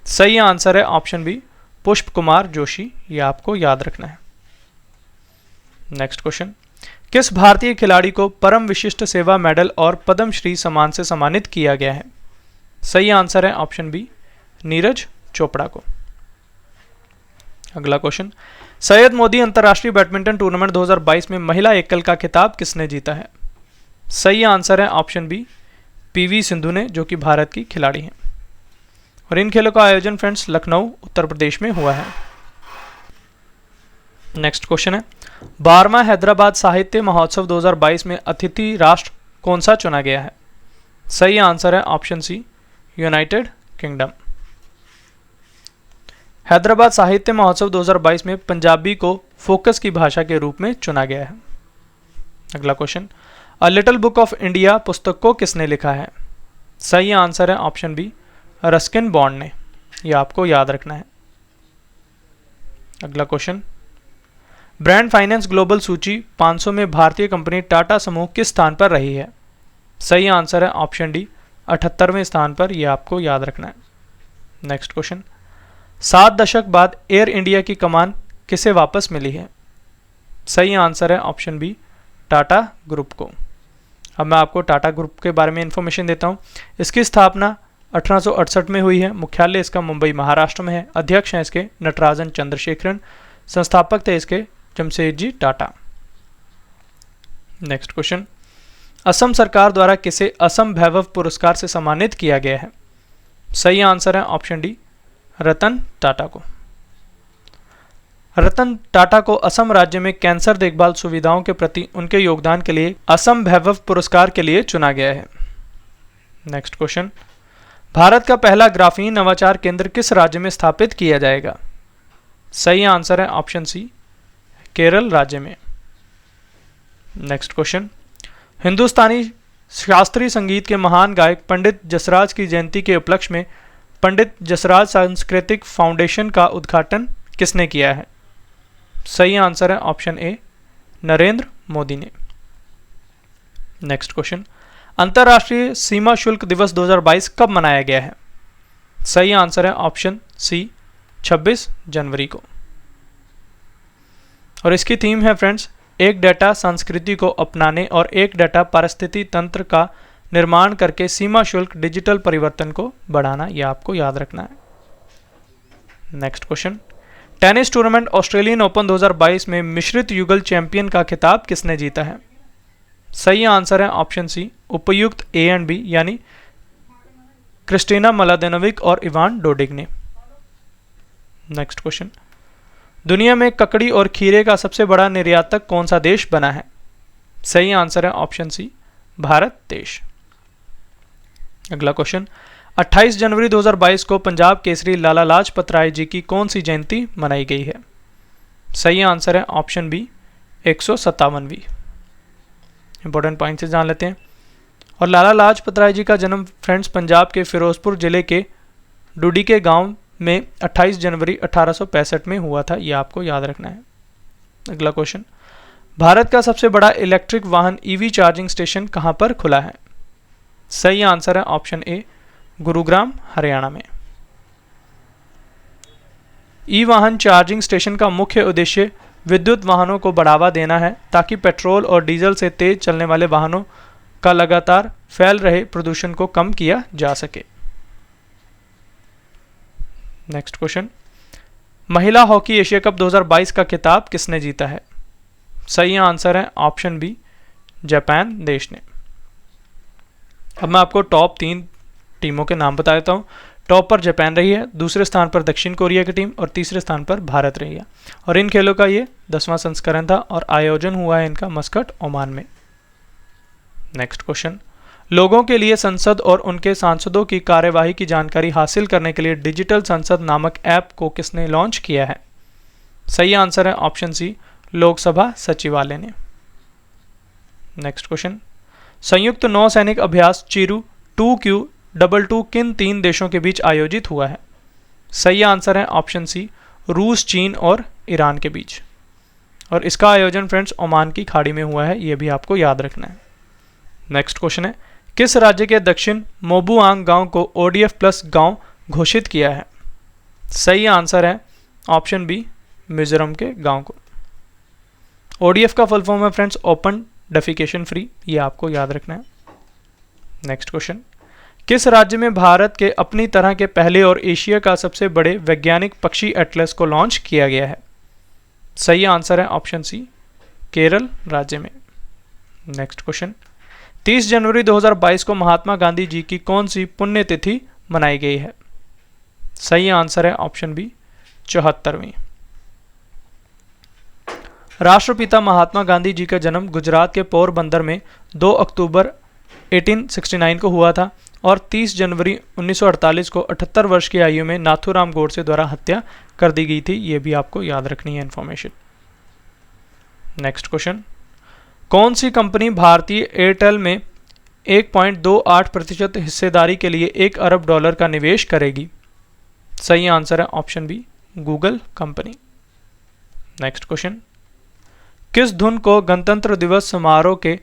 सही आंसर है ऑप्शन बी, पुष्प कुमार जोशी, ये आपको याद रखना है। नेक्स्ट क्वेश्चन, किस भारतीय खिलाड़ी को परम विशिष्ट सेवा मेडल और पद्मश्री सम्मान से सम्मानित किया गया है? सही आंसर है ऑप्शन बी, नीरज चोपड़ा को। अगला क्वेश्चन, सैयद मोदी अंतर्राष्ट्रीय बैडमिंटन टूर्नामेंट 2022 में महिला एकल का खिताब किसने जीता है? सही आंसर है ऑप्शन बी, पीवी सिंधु ने, जो कि भारत की खिलाड़ी हैं। और इन खेलों का आयोजन फ्रेंड्स लखनऊ उत्तर प्रदेश में हुआ है। नेक्स्ट क्वेश्चन है, 12वां हैदराबाद साहित्य महोत्सव 2022 में अतिथि राष्ट्र कौन सा चुना गया है? सही आंसर है option C, United Kingdom. Hyderabad साहित्य महोत्सव 2022 में पंजाबी को फोकस की भाषा के रूप में चुना गया है। अगला question, a little book of India पुस्तक को किसने लिखा है? सही आंसर है ऑप्शन बी, रस्किन बॉन्ड ने। यह आपको याद रखना है। अगला क्वेश्चन, ब्रांड फाइनेंस ग्लोबल सूची 500 में भारतीय कंपनी टाटा समूह किस स्थान पर रही है? सही आंसर है ऑप्शन डी, 78वें स्थान पर। यह आपको याद रखना है। नेक्स्ट क्वेश्चन, 7 दशक बाद एयर इंडिया की कमान किसे वापस मिली है? सही आंसर है ऑप्शन बी, टाटा ग्रुप को। अब मैं आपको टाटा ग्रुप के बारे में इंफॉर्मेशन देता हूँ। इसकी स्थापना 1868 में हुई है। मुख्यालय इसका मुंबई महाराष्ट्र में है। अध्यक्ष हैं इसके नटराजन चंद्रशेखरन। संस्थापक थे इसके जमशेदजी टाटा। नेक्स्ट क्वेश्चन, असम सरकार द्वारा किसे असम वैभव पुरस्कार से सम्मानित किया गया है? सही आंसर है ऑप्शन डी, रतन टाटा को। रतन टाटा को असम राज्य में कैंसर देखभाल सुविधाओं के प्रति उनके योगदान के लिए असम वैभव पुरस्कार के लिए चुना गया है। नेक्स्ट क्वेश्चन, भारत का पहला ग्राफीन नवाचार केंद्र किस राज्य में स्थापित किया जाएगा? सही आंसर है ऑप्शन सी, केरल राज्य में। नेक्स्ट क्वेश्चन, हिंदुस्तानी शास्त्रीय संगीत के महान गायक पंडित जसराज की जयंती के उपलक्ष्य में पंडित जसराज सांस्कृतिक फाउंडेशन का उद्घाटन किसने किया है? सही आंसर है ऑप्शन ए, नरेंद्र मोदी ने। नेक्स्ट क्वेश्चन, अंतर्राष्ट्रीय सीमा शुल्क दिवस 2022 कब मनाया गया है? सही आंसर है ऑप्शन सी, 26 जनवरी को। और इसकी थीम है फ्रेंड्स, एक डाटा संस्कृति को अपनाने और एक डाटा पारिस्थितिकी तंत्र का निर्माण करके सीमा शुल्क डिजिटल परिवर्तन को बढ़ाना। यह आपको याद रखना है। Next question, tennis tournament Australian open 2022 में मिश्रित युगल चैंपियन का खिताब किसने जीता है? सही आंसर है ऑप्शन सी, उपयुक्त ए एंड बी, यानी क्रिस्टीना मलादेनोविक और इवान डोडिग ने। नेक्स्ट क्वेश्चन, दुनिया में ककड़ी और खीरे का सबसे बड़ा निर्यातक कौन सा देश बना है? सही आंसर है ऑप्शन सी, भारत देश। अगला क्वेश्चन, 28 जनवरी 2022 को पंजाब केसरी लाला लाजपत राय जी की कौन सी जयंती मनाई गई है? सही आंसर है ऑप्शन बी, 157वीं। इंपॉर्टेंट पॉइंट से जान लेते हैं। और लाला लाजपत राय जी का जन्म फ्रेंड्स पंजाब के फिरोजपुर जिले के डूडी के गांव में 28 जनवरी 1865 में हुआ था। यह आपको याद रखना है। अगला क्वेश्चन, भारत का सबसे बड़ा इलेक्ट्रिक वाहन ईवी चार्जिंग स्टेशन कहां पर खुला है? सही आंसर है ऑप्शन ए, गुरुग्राम हरियाणा में। ई वाहन चार्जिंग स्टेशन का मुख्य उद्देश्य विद्युत वाहनों को बढ़ावा देना है ताकि पेट्रोल और डीजल से तेज चलने वाले वाहनों का लगातार फैल रहे प्रदूषण को कम किया जा सके। नेक्स्ट क्वेश्चन, महिला हॉकी एशिया कप 2022 का खिताब किसने जीता है? सही आंसर है ऑप्शन बी, जापान देश ने। अब मैं आपको टॉप 3 टीमों के नाम बता देता हूँ। टॉप पर जापान रही है, दूसरे स्थान पर दक्षिण कोरिया की टीम और तीसरे स्थान पर भारत रही है। और इन खेलों का ये 10वां संस्करण था और आयोजन हुआ है इनका मस्कट, ओमान में। नेक्स्ट क्वेश्चन, लोगों के लिए संसद और उनके सांसदों की कार्यवाही की जानकारी हासिल करने के लिए डिजिटल संसद नामक ऐप को किसने लॉन्च किया है? सही आंसर है ऑप्शन सी, लोकसभा सचिवालय ने। नेक्स्ट क्वेश्चन, संयुक्त नौसैनिक अभ्यास चीरू 2Q22 किन 3 देशों के बीच आयोजित हुआ है? सही आंसर है ऑप्शन सी, रूस, चीन और ईरान के बीच। और इसका आयोजन फ्रेंड्स ओमान की खाड़ी में हुआ है, यह भी आपको याद रखना है। नेक्स्ट क्वेश्चन है, किस राज्य के दक्षिण मोबुआंग गांव को ODF प्लस गांव घोषित किया है? सही आंसर है ऑप्शन बी, मिजोरम के गांव को। ODF का फुल फॉर्म है फ्रेंड्स ओपन डेफिकेशन फ्री, ये आपको याद रखना है। नेक्स्ट क्वेश्चन, किस राज्य में भारत के अपनी तरह के पहले और एशिया का सबसे बड़े वैज्ञानिक पक्षी एटलस को लॉन्च किया गया है? सही आंसर है ऑप्शन सी, केरल राज्य में। नेक्स्ट क्वेश्चन, 30 जनवरी 2022 को महात्मा गांधी जी की कौन सी पुण्यतिथि मनाई गई है? सही आंसर है ऑप्शन बी, 74वीं। राष्ट्रपिता महात्मा गांधी जी का जन्म गुजरात के पोरबंदर में 2 अक्टूबर 1869 को हुआ था और 30 जनवरी 1948 को 78 वर्ष की आयु में नाथूराम गोडसे द्वारा हत्या कर दी गई थी। ये भी आपको याद रखनी है इन्फॉर्मेशन। नेक्स्ट क्वेश्चन, कौन सी कंपनी भारतीय एयरटेल में 1.28% हिस्सेदारी के लिए $1 अरब का निवेश करेगी? सही आंसर है option B, Google company. Next question, किस धुन को गणतंत्र दिवस समारोह के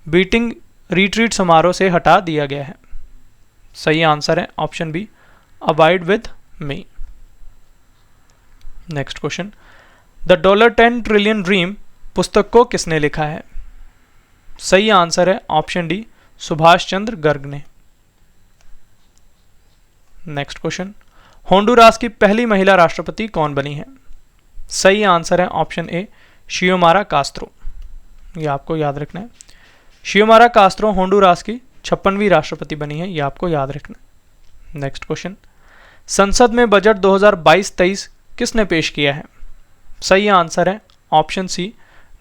बीटिंग रिट्रीट समारोह से हटा दिया गया है? सही आंसर है option B, abide with me. Next question, the $10 trillion dream पुस्तक को किसने लिखा है? सही आंसर है ऑप्शन डी, सुभाष चंद्र गर्ग ने। नेक्स्ट क्वेश्चन, होंडुरास की पहली महिला राष्ट्रपति कौन बनी है? सही आंसर है ऑप्शन ए, शियोमारा कास्त्रो। ये आपको याद रखना है। शियोमारा कास्त्रो होंडुरास की 56वीं राष्ट्रपति बनी है, ये आपको याद रखना है। नेक्स्ट क्वेश्चन, संसद में बजट 2022-23 किसने पेश किया है? सही आंसर है ऑप्शन सी,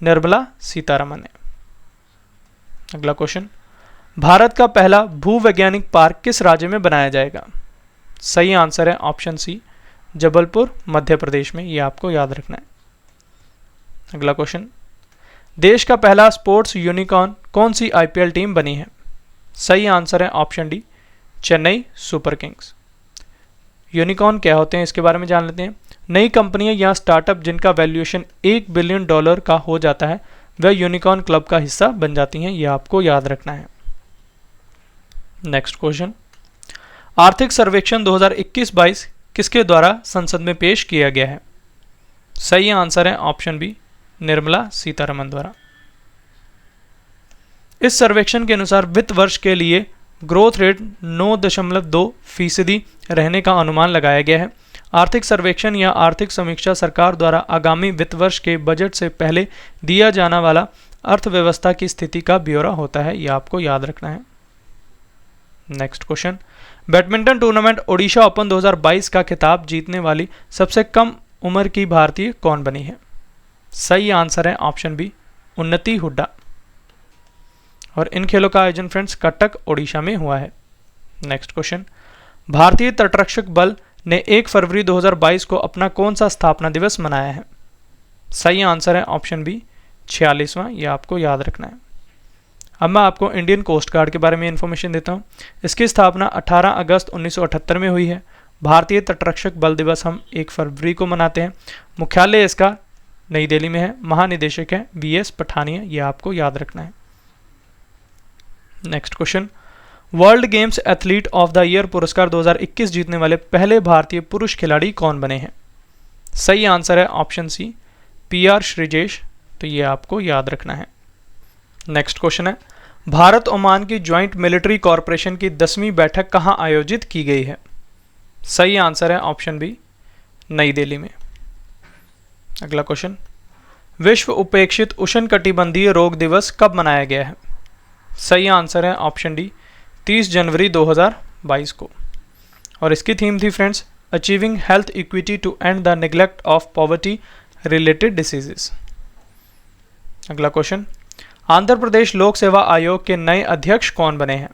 निर्मला सीतारमण ने। अगला क्वेश्चन, भारत का पहला भूवैज्ञानिक पार्क किस राज्य में बनाया जाएगा? सही आंसर है ऑप्शन सी, जबलपुर मध्य प्रदेश में, ये आपको याद रखना है। अगला क्वेश्चन, देश का पहला स्पोर्ट्स यूनिकॉर्न कौन सी आईपीएल टीम बनी है? सही आंसर है option D, Chennai super Kings. Unicorn क्या होते हैं इसके बारे में जान लेते हैं। नई कंपनियां या स्टार्टअप जिनका वैल्यूएशन $1 बिलियन का हो जाता है वह यूनिकॉर्न क्लब का हिस्सा बन जाती हैं, यह आपको याद रखना है। नेक्स्ट क्वेश्चन, आर्थिक सर्वेक्षण 2021-22 किसके द्वारा संसद में पेश किया गया है? सही आंसर है ऑप्शन बी, निर्मला सीतारमण द्वारा। इस सर्वेक्षण के अनुसार वित्त वर्ष के लिए ग्रोथ रेट 9.2% रहने का अनुमान लगाया गया है। आर्थिक सर्वेक्षण या आर्थिक समीक्षा सरकार द्वारा आगामी वित्त वर्ष के बजट से पहले दिया जाने वाला अर्थव्यवस्था की स्थिति का ब्यौरा होता है, यह आपको याद रखना है। Next question, badminton tournament Odisha open 2022 का खिताब जीतने वाली सबसे कम उम्र की भारतीय कौन बनी है? सही आंसर है ऑप्शन बी, उन्नति हुड्डा। और इन खेलों का आयोजन फ्रेंड्स कटक ओडिशा में हुआ है। नेक्स्ट क्वेश्चन, भारतीय तटरक्षक बल ने 1 फरवरी 2022 को अपना कौन सा स्थापना दिवस मनाया है? सही आंसर है ऑप्शन बी, 46वां, यह आपको याद रखना है। अब मैं आपको इंडियन कोस्ट गार्ड के बारे में इंफॉर्मेशन देता हूँ। इसकी स्थापना 18 अगस्त 1978 में हुई है। भारतीय तटरक्षक बल दिवस हम 1 फरवरी को मनाते हैं। मुख्यालय इसका नई दिल्ली में है। महानिदेशक है BS पठानिया, यह आपको याद रखना है। Next question, world games athlete of the year पुरस्कार 2021 जीतने वाले पहले भारतीय पुरुष खिलाड़ी कौन बने हैं? सही आंसर है ऑप्शन सी, PR श्रीजेश, तो ये आपको याद रखना है। नेक्स्ट क्वेश्चन है, भारत ओमान की ज्वाइंट मिलिट्री कॉरपोरेशन की 10वीं बैठक कहां आयोजित की गई है? सही आंसर है ऑप्शन बी, नई दिल्ली में। अगला क्वेश्चन, विश्व उपेक्षित उष्णकटिबंधीय रोग दिवस कब मनाया गया है? सही आंसर है ऑप्शन डी, 30 जनवरी 2022 को। और इसकी थीम थी friends, achieving health equity to end the neglect of poverty related diseases. अगला क्वेश्चन, आंध्र प्रदेश लोक सेवा आयोग के नए अध्यक्ष कौन बने हैं?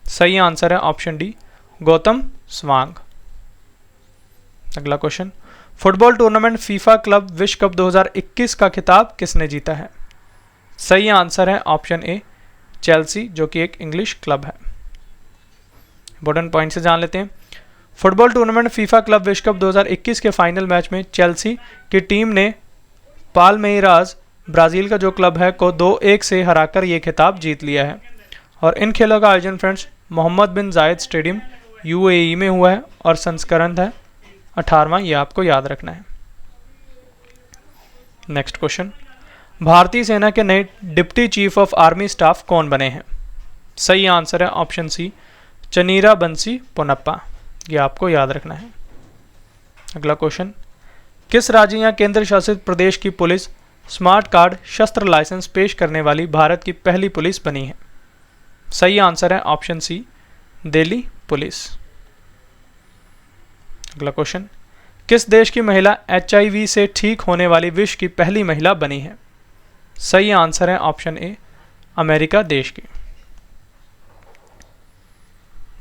सही आंसर है ऑप्शन डी, गौतम स्वांग। अगला question, football tournament FIFA club विश्व कप 2021 का खिताब किसने जीता है? सही आंसर है ऑप्शन ए, चेल्सी, जो कि एक इंग्लिश क्लब है। इंपॉर्टेंट पॉइंट से जान लेते हैं। फुटबॉल टूर्नामेंट फीफा क्लब विश्व कप 2021 के फाइनल मैच में चेल्सी की टीम ने पाल्मेइरास ब्राजील का जो क्लब है को 2-1 से हराकर ये खिताब जीत लिया है। और इन खेलों का आयोजन फ्रेंड्स मोहम्मद बिन जायद स्टेडियम UAE में हुआ है और संस्करण है 18वां, ये आपको याद रखना है। नेक्स्ट क्वेश्चन, भारतीय सेना के नए deputy chief of army staff कौन बने हैं? सही आंसर है ऑप्शन सी, चनीरा बंसी पोनप्पा, ये आपको याद रखना है। अगला क्वेश्चन, किस राज्य या केंद्र शासित प्रदेश की पुलिस स्मार्ट कार्ड शस्त्र लाइसेंस पेश करने वाली भारत की पहली पुलिस बनी है? सही आंसर है ऑप्शन सी, दिल्ली पुलिस। अगला क्वेश्चन, किस देश की महिला HIV से ठीक होने वाली विश्व की पहली महिला बनी है? सही आंसर है ऑप्शन ए, अमेरिका देश की।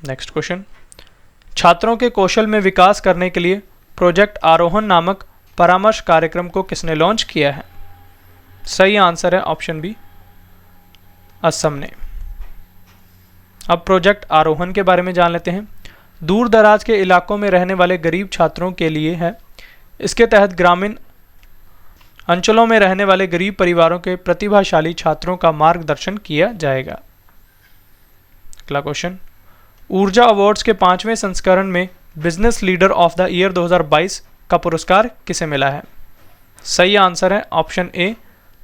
नेक्स्ट क्वेश्चन, छात्रों के कौशल में विकास करने के लिए प्रोजेक्ट आरोहण नामक परामर्श कार्यक्रम को किसने लॉन्च किया है? सही आंसर है ऑप्शन बी, असम ने। अब प्रोजेक्ट आरोहण के बारे में जान लेते हैं। दूर दराज के इलाकों में रहने वाले गरीब छात्रों के लिए है। इसके तहत ग्रामीण अंचलों में रहने वाले गरीब परिवारों के प्रतिभाशाली छात्रों का मार्गदर्शन किया जाएगा। अगला क्वेश्चन, ऊर्जा अवार्ड्स के 5वें संस्करण में business leader of the year 2022 का पुरस्कार किसे मिला है? सही आंसर है ऑप्शन ए,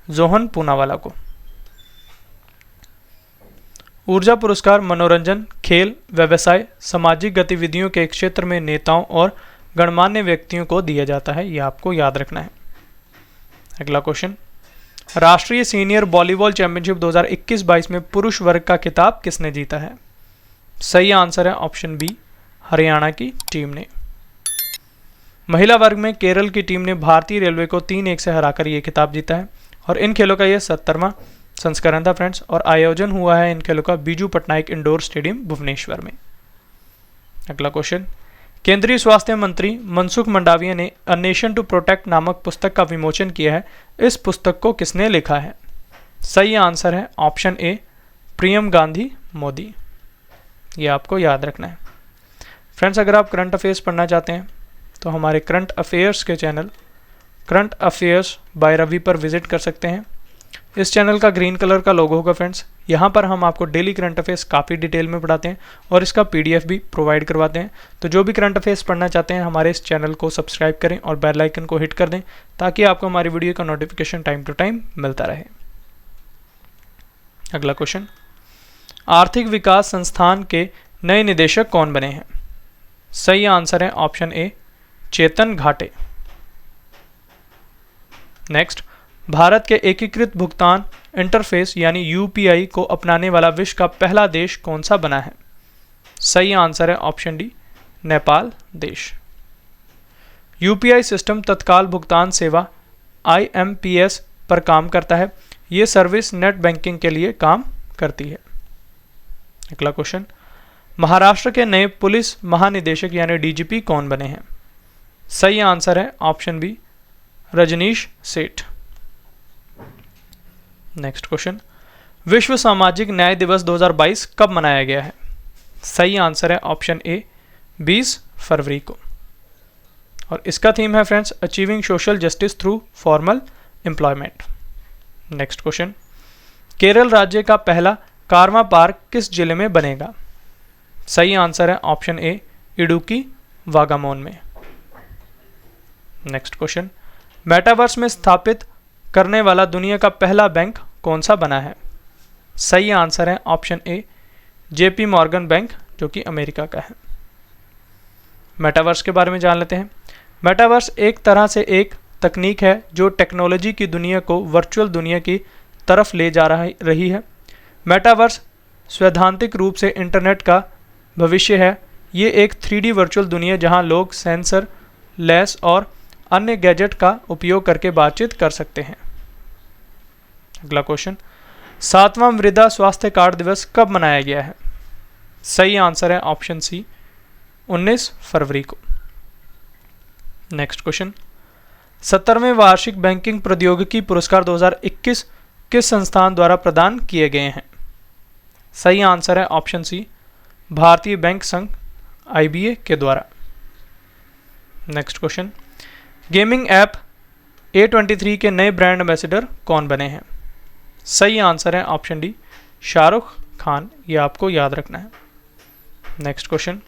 जोहन पूनावाला को। ऊर्जा पुरस्कार मनोरंजन, खेल, व्यवसाय, सामाजिक गतिविधियों के क्षेत्र में नेताओं और गणमान्य व्यक्तियों को दिया जाता है, यह आपको याद रखना है। अगला क्वेश्चन, राष्ट्रीय सीनियर वॉलीबॉल चैंपियनशिप 2021-22 में पुरुष वर्ग का खिताब किसने जीता है? सही आंसर है ऑप्शन बी, हरियाणा की टीम ने। महिला वर्ग में केरल की टीम ने भारतीय रेलवे को 3-1 से हराकर यह खिताब जीता है और इन खेलों का यह 70वां संस्करण था फ्रेंड्स, और आयोजन हुआ है इन खेलों का बीजू पटनायक इंडोर स्टेडियम भुवनेश्वर में। अगला क्वेश्चन, केंद्रीय स्वास्थ्य मंत्री मनसुख मंडाविया ने अ नेशन टू प्रोटेक्ट नामक पुस्तक का विमोचन किया है। इस पुस्तक को किसने लिखा है? सही आंसर है ऑप्शन ए, प्रियम गांधी मोदी। ये आपको याद रखना है फ्रेंड्स। अगर आप करंट अफेयर्स पढ़ना चाहते हैं तो हमारे करंट अफेयर्स के channel current affairs by Ravi पर विजिट कर सकते हैं। इस चैनल का ग्रीन कलर का लोगो होगा फ्रेंड्स। यहाँ पर हम आपको डेली करंट अफेयर्स काफ़ी डिटेल में पढ़ाते हैं और इसका PDF भी प्रोवाइड करवाते हैं। तो जो भी करंट अफेयर्स पढ़ना चाहते हैं हमारे इस चैनल को सब्सक्राइब करें और बेल आइकन को हिट कर दें ताकि आपको हमारी वीडियो का नोटिफिकेशन टाइम टू टाइम मिलता रहे। अगला क्वेश्चन, आर्थिक विकास संस्थान के नए निदेशक कौन बने हैं? सही आंसर है ऑप्शन ए, चेतन घाटे। नेक्स्ट, भारत के एकीकृत भुगतान इंटरफेस यानी UPI को अपनाने वाला विश्व का पहला देश कौन सा बना है? सही आंसर है ऑप्शन डी, नेपाल देश। UPI सिस्टम तत्काल भुगतान सेवा IMPS पर काम करता है। ये सर्विस नेट बैंकिंग के लिए काम करती है। अगला क्वेश्चन, महाराष्ट्र के नए पुलिस महानिदेशक यानी DGP कौन बने हैं? सही आंसर है ऑप्शन बी, रजनीश सेठ। नेक्स्ट क्वेश्चन, विश्व सामाजिक न्याय दिवस 2022 कब मनाया गया है? सही आंसर है ऑप्शन ए, 20 फरवरी को। और इसका थीम है friends, achieving social justice through formal employment. Next question, Kerala राज्य का पहला कारवा पार्क किस जिले में बनेगा? सही आंसर है ऑप्शन ए, इडुक्की वागामोन में। नेक्स्ट क्वेश्चन, मेटावर्स में स्थापित करने वाला दुनिया का पहला बैंक कौन सा बना है? सही आंसर है ऑप्शन ए, JP मॉर्गन बैंक, जो कि अमेरिका का है। मेटावर्स के बारे में जान लेते हैं। मेटावर्स एक तरह से एक तकनीक है जो टेक्नोलॉजी की दुनिया को वर्चुअल दुनिया की तरफ ले जा रही है। मेटावर्स सैद्धांतिक रूप से इंटरनेट का भविष्य है। ये एक 3D वर्चुअल दुनिया जहां लोग सेंसर, लेंस और अन्य गैजेट का उपयोग करके बातचीत कर सकते हैं। अगला क्वेश्चन, 7वां मृदा स्वास्थ्य कार्ड दिवस कब मनाया गया है? सही आंसर है ऑप्शन सी, 19 फरवरी को। नेक्स्ट क्वेश्चन, 70वें वार्षिक बैंकिंग प्रौद्योगिकी पुरस्कार 2021 किस संस्थान द्वारा प्रदान किए गए हैं? सही आंसर है ऑप्शन सी, भारतीय बैंक संघ IBA के द्वारा। Next question, gaming app A23 के नए ब्रांड एम्बेसडर कौन बने हैं? सही आंसर है ऑप्शन डी, शाहरुख खान। ये आपको याद रखना है। नेक्स्ट क्वेश्चन,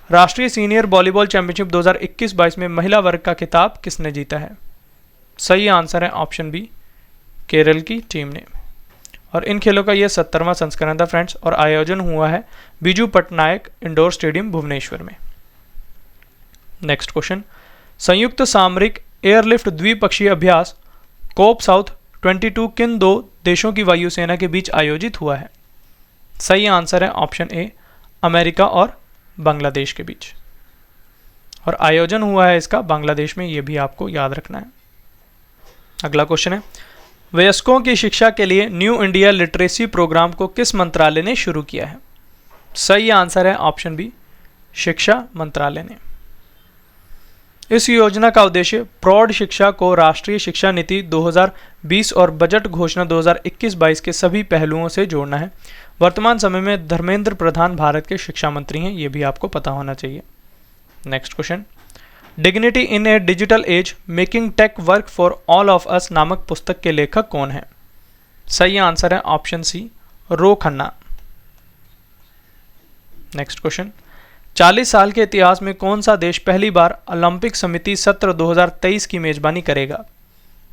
राष्ट्रीय सीनियर वॉलीबॉल चैंपियनशिप 2021-22 में महिला वर्ग का खिताब किसने जीता है? सही आंसर है ऑप्शन बी, केरल की टीम ने। और इन खेलों का यह 70वां संस्करण था फ्रेंड्स, और आयोजन हुआ है बीजू पटनायक इंडोर स्टेडियम भुवनेश्वर में। नेक्स्ट क्वेश्चन, संयुक्त सामरिक एयरलिफ्ट द्विपक्षीय अभ्यास कोप साउथ 22 किन दो देशों की वायुसेना के बीच आयोजित हुआ है? सही आंसर है ऑप्शन ए, अमेरिका और बांग्लादेश के बीच। और आयोजन हुआ है इसका बांग्लादेश में, ये भी आपको याद रखना है। अगला क्वेश्चन है, वयस्कों की शिक्षा के लिए न्यू इंडिया लिटरेसी प्रोग्राम को किस मंत्रालय ने शुरू किया है? सही आंसर है ऑप्शन बी, शिक्षा मंत्रालय ने। इस योजना का उद्देश्य प्रौढ़ शिक्षा को राष्ट्रीय शिक्षा नीति 2020 और बजट घोषणा 2021-22 के सभी पहलुओं से जोड़ना है। वर्तमान समय में धर्मेंद्र प्रधान भारत के शिक्षा मंत्री हैं, ये भी आपको पता होना चाहिए। Next question, dignity in a digital age making tech work for all of us नामक पुस्तक के लेखक कौन है? सही आंसर है option C, Ro Khanna. Next question, 40 साल के इतिहास में कौन सा देश पहली बार ओलंपिक समिति सत्र 2023 की मेजबानी करेगा?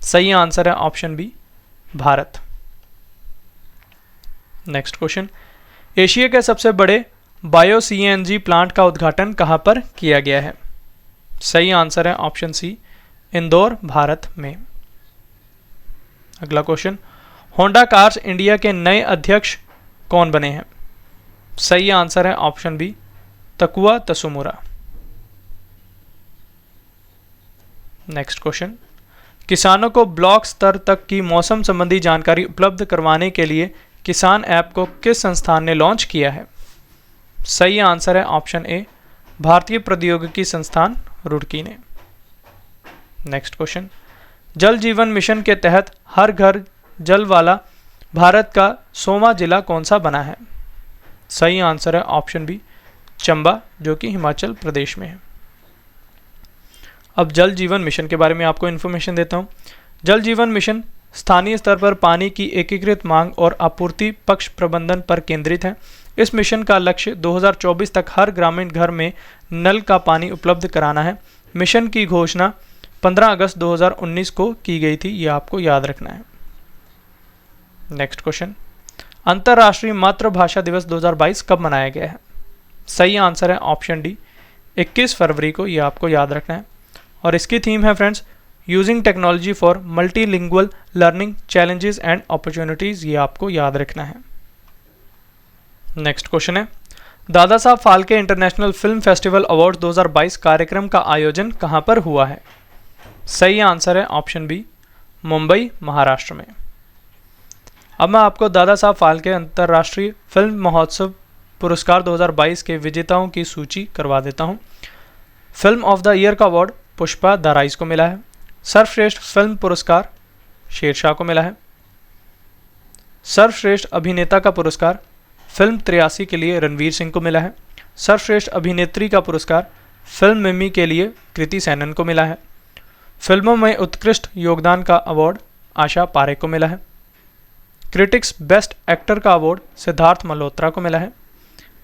सही आंसर है option B, Bharat. Next question, Asia के सबसे बड़े बायो सीएनजी प्लांट का उद्घाटन कहां पर किया गया है? सही आंसर है ऑप्शन सी, इंदौर, भारत में। अगला क्वेश्चन, होंडा कार्स इंडिया के नए अध्यक्ष कौन बने हैं? सही आंसर है ऑप्शन बी, तकुआ तसुमुरा। नेक्स्ट क्वेश्चन, किसानों को ब्लॉक स्तर तक की मौसम संबंधी जानकारी उपलब्ध करवाने के लिए किसान ऐप को किस संस्थान ने लॉन्च किया है? सही आंसर है ऑप्शन ए, भारतीय प्रौद्योगिकी संस्थान रुड़की ने। नेक्स्ट क्वेश्चन, जल जीवन मिशन के तहत हर घर जल वाला भारत का 100वां जिला कौन सा बना है? सही आंसर है ऑप्शन बी, चंबा, जो कि हिमाचल प्रदेश में है। अब जल जीवन मिशन के बारे में आपको इन्फॉर्मेशन देता हूं। जल जीवन मिशन स्थानीय स्तर पर पानी की एकीकृत मांग और आपूर्ति पक्ष प्रबंधन पर केंद्रित है। इस मिशन का लक्ष्य 2024 तक हर ग्रामीण घर में नल का पानी उपलब्ध कराना है। मिशन की घोषणा 15 अगस्त 2019 को की गई थी, ये आपको याद रखना है। नेक्स्ट क्वेश्चन, अंतर्राष्ट्रीय मातृभाषा दिवस 2022 कब मनाया गया है? सही आंसर है ऑप्शन डी, 21 फरवरी को, ये आपको याद रखना है। और इसकी थीम है friends, using technology for multilingual learning challenges and opportunities, ये आपको याद रखना है। नेक्स्ट क्वेश्चन है, Dada Saheb Phalke international film festival award 2022 कार्यक्रम का आयोजन कहां पर हुआ है? सही आंसर है ऑप्शन बी, मुंबई, महाराष्ट्र में। अब मैं आपको दादा साहब फाल्के अंतर्राष्ट्रीय फिल्म महोत्सव पुरस्कार 2022 के विजेताओं की सूची करवा देता हूं। फिल्म ऑफ द ईयर का अवार्ड पुष्पा द राइज को मिला है। सर्वश्रेष्ठ फिल्म पुरस्कार शेरशाह को मिला है। सर्वश्रेष्ठ अभिनेता का पुरस्कार फिल्म 83 के लिए रणवीर सिंह को मिला है। सर्वश्रेष्ठ अभिनेत्री का पुरस्कार फिल्म मिमी के लिए कृति सैनन को मिला है। फिल्मों में उत्कृष्ट योगदान का अवार्ड आशा पारेख को मिला है। क्रिटिक्स बेस्ट एक्टर का अवार्ड सिद्धार्थ मल्होत्रा को मिला है।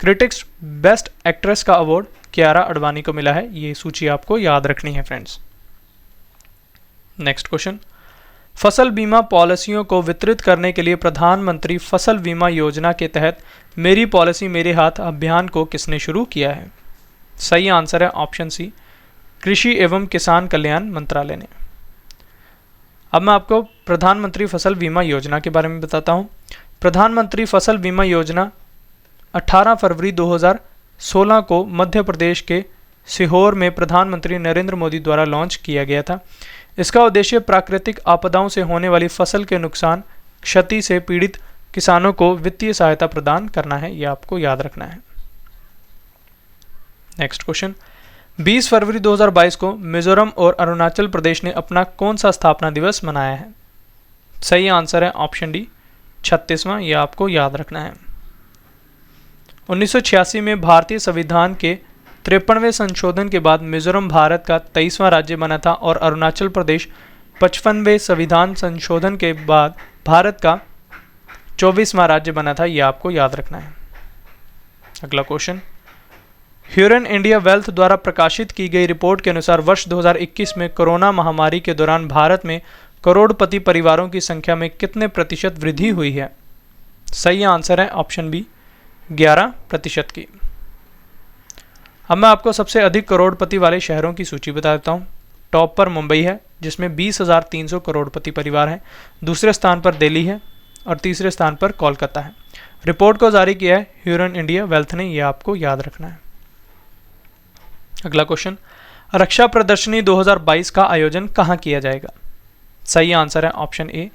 क्रिटिक्स बेस्ट एक्ट्रेस का अवार्ड कियारा अडवाणी को मिला है। ये सूची आपको याद रखनी है फ्रेंड्स। नेक्स्ट क्वेश्चन, फसल बीमा पॉलिसियों को वितरित करने के लिए प्रधानमंत्री फसल बीमा योजना के तहत मेरी पॉलिसी मेरे हाथ अभियान को किसने शुरू किया है? सही आंसर है ऑप्शन सी, कृषि एवं किसान कल्याण मंत्रालय ने। अब मैं आपको प्रधानमंत्री फसल बीमा योजना के बारे में बताता हूँ। प्रधानमंत्री फसल बीमा योजना 18 फरवरी 2016 को मध्य प्रदेश के सीहोर में प्रधानमंत्री नरेंद्र मोदी द्वारा लॉन्च किया गया था। इसका उद्देश्य प्राकृतिक आपदाओं से होने वाली फसल के नुकसान क्षति से पीड़ित किसानों को वित्तीय सहायता प्रदान करना है, यह आपको याद रखना है। नेक्स्ट क्वेश्चन, 20 फरवरी 2022 को मिजोरम और अरुणाचल प्रदेश ने अपना कौन सा स्थापना दिवस मनाया है? सही आंसर है ऑप्शन डी, 36वां, यह आपको याद रखना है। 1986 में भारतीय संविधान के 53वें संशोधन के बाद मिजोरम भारत का 23वां राज्य बना था और अरुणाचल प्रदेश 55वें संविधान संशोधन के बाद भारत का 24वां राज्य बना था, यह आपको याद रखना है। अगला क्वेश्चन, ह्यूरन इंडिया वेल्थ द्वारा प्रकाशित की गई रिपोर्ट के अनुसार वर्ष 2021 में कोरोना महामारी के दौरान भारत में करोड़पति परिवारों की संख्या में कितने प्रतिशत वृद्धि हुई है? सही आंसर है ऑप्शन बी, 11% की। अब मैं आपको सबसे अधिक करोड़पति वाले शहरों की सूची बता देता हूँ। टॉप पर मुंबई है जिसमें 20,300 करोड़पति परिवार हैं। दूसरे स्थान पर दिल्ली है और तीसरे स्थान पर कोलकाता है। रिपोर्ट को जारी किया है ह्यूरन इंडिया वेल्थ ने, यह आपको याद रखना है। अगला क्वेश्चन, रक्षा प्रदर्शनी 2022 का आयोजन कहाँ किया जाएगा? सही आंसर है ऑप्शन ए,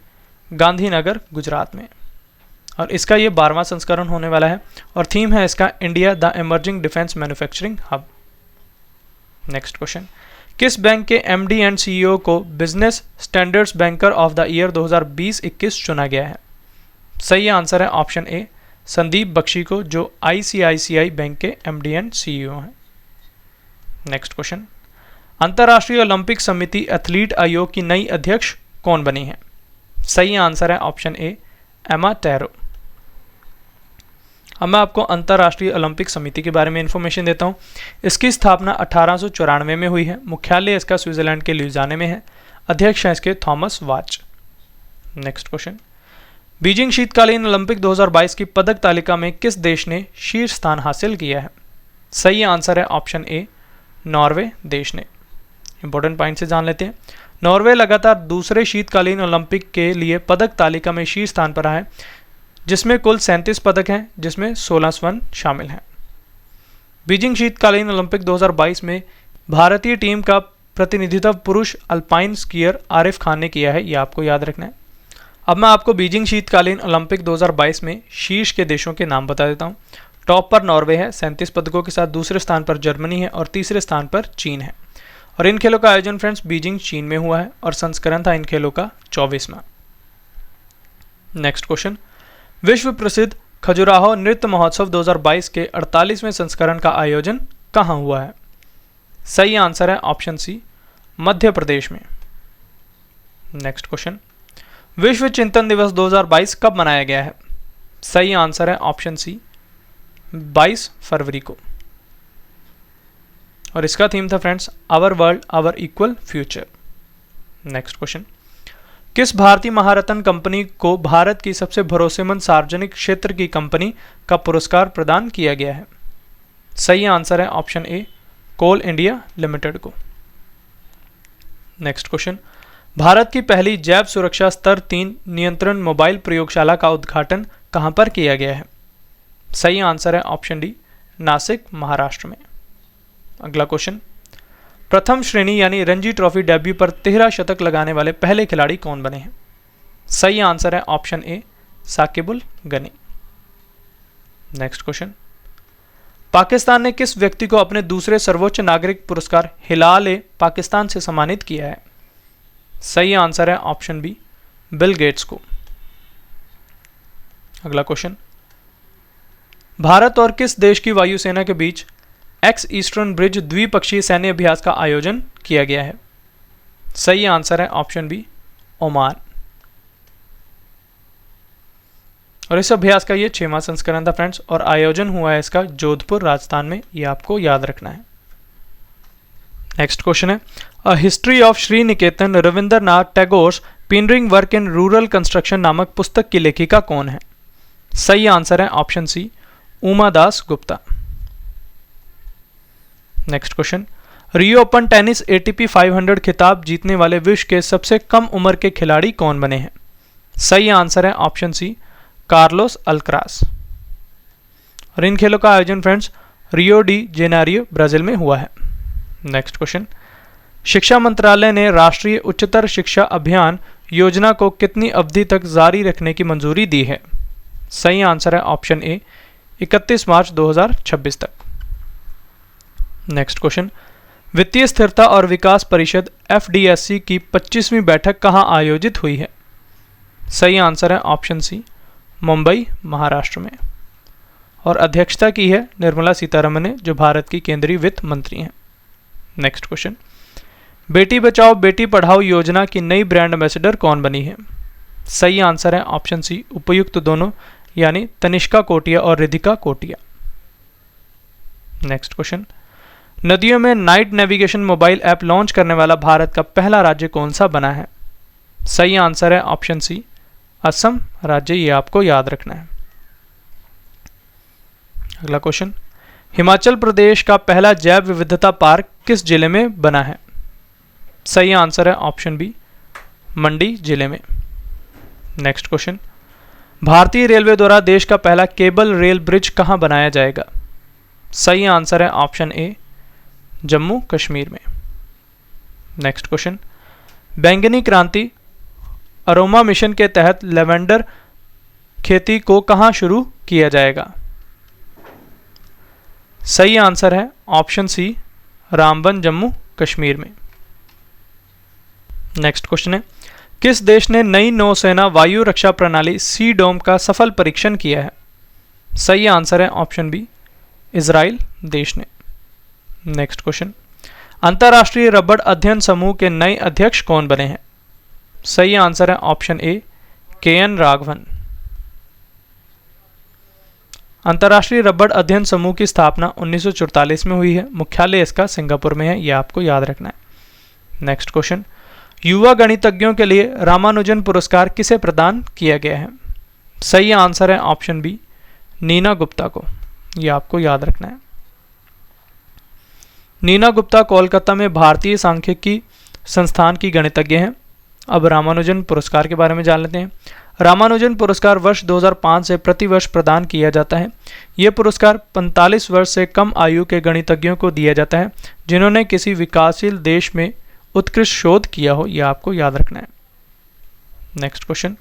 गांधीनगर, गुजरात में। और इसका ये 12वां संस्करण होने वाला है और थीम है इसका India the emerging defence manufacturing hub. Next question, किस बैंक के एमडी एंड सीईओ को business standards banker of the year 2020-21 चुना गया है? सही आंसर है ऑप्शन ए, संदीप बख्शी को, जो आईसीआईसीआई बैंक के एमडी एंड सीईओ हैं। नेक्स्ट क्वेश्चन, अंतर्राष्ट्रीय ओलंपिक समिति एथलीट आयोग की नई अध्यक्ष कौन बनी है? सही आंसर है ऑप्शन ए, एमा टेरो। अब मैं आपको अंतर्राष्ट्रीय ओलंपिक समिति के बारे में इंफॉर्मेशन देता हूं। इसकी स्थापना 1894 में हुई है। मुख्यालय इसका स्विट्जरलैंड के ल्यूजाने में है। अध्यक्ष हैं इसके Thomas watch. Next question, Beijing शीतकालीन ओलंपिक 2022 की पदक तालिका में किस देश ने शीर्ष स्थान हासिल किया है? सही आंसर है ऑप्शन ए, नॉर्वे देश ने। इंपॉर्टेंट पॉइंट से जान लेते हैं। नॉर्वे लगातार दूसरे शीतकालीन ओलंपिक के लिए पदक तालिका में शीर्ष स्थान पर है, जिसमें कुल 37 पदक हैं, जिसमें 16 स्वर्ण शामिल हैं। बीजिंग शीतकालीन ओलंपिक 2022 में भारतीय टीम का प्रतिनिधित्व पुरुष अल्पाइन स्कीयर आरिफ खान ने किया है, यह आपको याद रखना है। अब मैं आपको बीजिंग शीतकालीन ओलंपिक 2022 में शीर्ष के देशों के नाम बता देता हूँ। टॉप पर नॉर्वे है 37 पदकों के साथ, दूसरे स्थान पर जर्मनी है और तीसरे स्थान पर चीन है। और इन खेलों का आयोजन फ्रेंड्स बीजिंग चीन में हुआ है और संस्करण था इन खेलों का 24वां। नेक्स्ट क्वेश्चन, विश्व प्रसिद्ध खजुराहो नृत्य महोत्सव 2022 के 48वें संस्करण का आयोजन कहाँ हुआ है? सही आंसर है ऑप्शन सी, मध्य प्रदेश में। नेक्स्ट क्वेश्चन, विश्व चिंतन दिवस 2022 कब मनाया गया है? सही आंसर है ऑप्शन सी, 22 फरवरी को। और इसका थीम था friends our world our equal future. Next question, किस भारतीय महारत्न कंपनी को भारत की सबसे भरोसेमंद सार्वजनिक क्षेत्र की कंपनी का पुरस्कार प्रदान किया गया है? सही आंसर है option A, coal India limited को। नेक्स्ट क्वेश्चन, भारत की पहली जैव सुरक्षा स्तर 3 नियंत्रण मोबाइल प्रयोगशाला का उद्घाटन कहां पर किया गया है? सही आंसर है ऑप्शन डी, नासिक, महाराष्ट्र में। अगला क्वेश्चन, प्रथम श्रेणी यानी रणजी ट्रॉफी डेब्यू पर 13 शतक लगाने वाले पहले खिलाड़ी कौन बने हैं? सही आंसर है option A, Saqibul Gani. Next question, Pakistan ने किस व्यक्ति को अपने दूसरे सर्वोच्च नागरिक पुरस्कार हिलाल पाकिस्तान से सम्मानित किया है? सही आंसर है ऑप्शन बी, बिल गेट्स को। अगला क्वेश्चन, भारत और किस देश की वायुसेना के बीच एक्स ईस्टर्न ब्रिज द्विपक्षीय सैन्य अभ्यास का आयोजन किया गया है? सही आंसर है ऑप्शन बी, ओमान। और इस अभ्यास का ये 6वां संस्करण था फ्रेंड्स और आयोजन हुआ है इसका जोधपुर राजस्थान में, ये आपको याद रखना है। नेक्स्ट क्वेश्चन है, a history of Sri Niketan Rabindranath Tagore pioneering work in rural construction नामक पुस्तक की लेखिका कौन है? सही आंसर है option C, Uma Das Gupta. Next question, Rio Open tennis ATP 500 खिताब जीतने वाले विश्व के सबसे कम उम्र के खिलाड़ी कौन बने हैं? सही आंसर है ऑप्शन सी, कार्लोस अल्करास। और इन खेलों का आयोजन friends Rio de Janeiro Brazil में हुआ है। नेक्स्ट क्वेश्चन, शिक्षा मंत्रालय ने राष्ट्रीय उच्चतर शिक्षा अभियान योजना को कितनी अवधि तक जारी रखने की मंजूरी दी है? सही आंसर है ऑप्शन ए, 31 मार्च 2026 तक। नेक्स्ट क्वेश्चन, वित्तीय स्थिरता और विकास परिषद एफडीएससी की 25वीं बैठक कहां आयोजित हुई है? सही आंसर है ऑप्शन सी, मुंबई, महाराष्ट्र में। और अध्यक्षता की है निर्मला सीतारमण ने, जो भारत की केंद्रीय वित्त मंत्री हैं। नेक्स्ट क्वेश्चन, बेटी बचाओ बेटी पढ़ाओ योजना की नई ब्रांड एम्बेसडर कौन बनी है? सही आंसर है ऑप्शन सी, उपयुक्त दोनों, यानी तनिष्का कोटिया और रिधिका कोटिया। नेक्स्ट क्वेश्चन, नदियों में night navigation mobile app launch करने वाला भारत का पहला राज्य कौन सा बना है? सही आंसर है ऑप्शन सी, असम राज्य, ये आपको याद रखना है। अगला क्वेश्चन, हिमाचल प्रदेश का पहला जैव विविधता पार्क किस जिले में बना है? सही आंसर है ऑप्शन बी, मंडी जिले में। नेक्स्ट क्वेश्चन, भारतीय रेलवे द्वारा देश का पहला केबल रेल ब्रिज कहां बनाया जाएगा? सही आंसर है ऑप्शन ए, जम्मू कश्मीर में। नेक्स्ट क्वेश्चन, बैंगनी क्रांति अरोमा मिशन के तहत लेवेंडर खेती को कहां शुरू किया जाएगा? सही आंसर है ऑप्शन सी, रामबन जम्मू कश्मीर में। नेक्स्ट क्वेश्चन है, किस देश ने नई नौसेना वायु रक्षा प्रणाली सी डोम का सफल परीक्षण किया है? सही आंसर है ऑप्शन बी, इजराइल देश ने। नेक्स्ट क्वेश्चन, अंतर्राष्ट्रीय रबड़ अध्ययन समूह के नए अध्यक्ष कौन बने हैं? सही आंसर है ऑप्शन ए, के.एन. राघवन। अंतर्राष्ट्रीय रबड़ अध्ययन समूह की स्थापना 1944 में हुई है। मुख्यालय इसका सिंगापुर में है, यह आपको याद रखना है। नेक्स्ट क्वेश्चन, युवा गणितज्ञों के लिए रामानुजन पुरस्कार किसे प्रदान किया गया है? सही आंसर है ऑप्शन बी, नीना गुप्ता को, यह आपको याद रखना है। नीना गुप्ता कोलकाता में भारतीय सांख्यिकी संस्थान की गणितज्ञ हैं। अब रामानुजन पुरस्कार के बारे में जान लेते हैं। रामानुजन पुरस्कार वर्ष 2005 से प्रतिवर्ष प्रदान किया जाता है। यह पुरस्कार 45 वर्ष से कम आयु के गणितज्ञों को दिया जाता है जिन्होंने किसी विकासशील देश में उत्कृष्ट शोध किया हो, यह आपको याद रखना है। नेक्स्ट क्वेश्चन,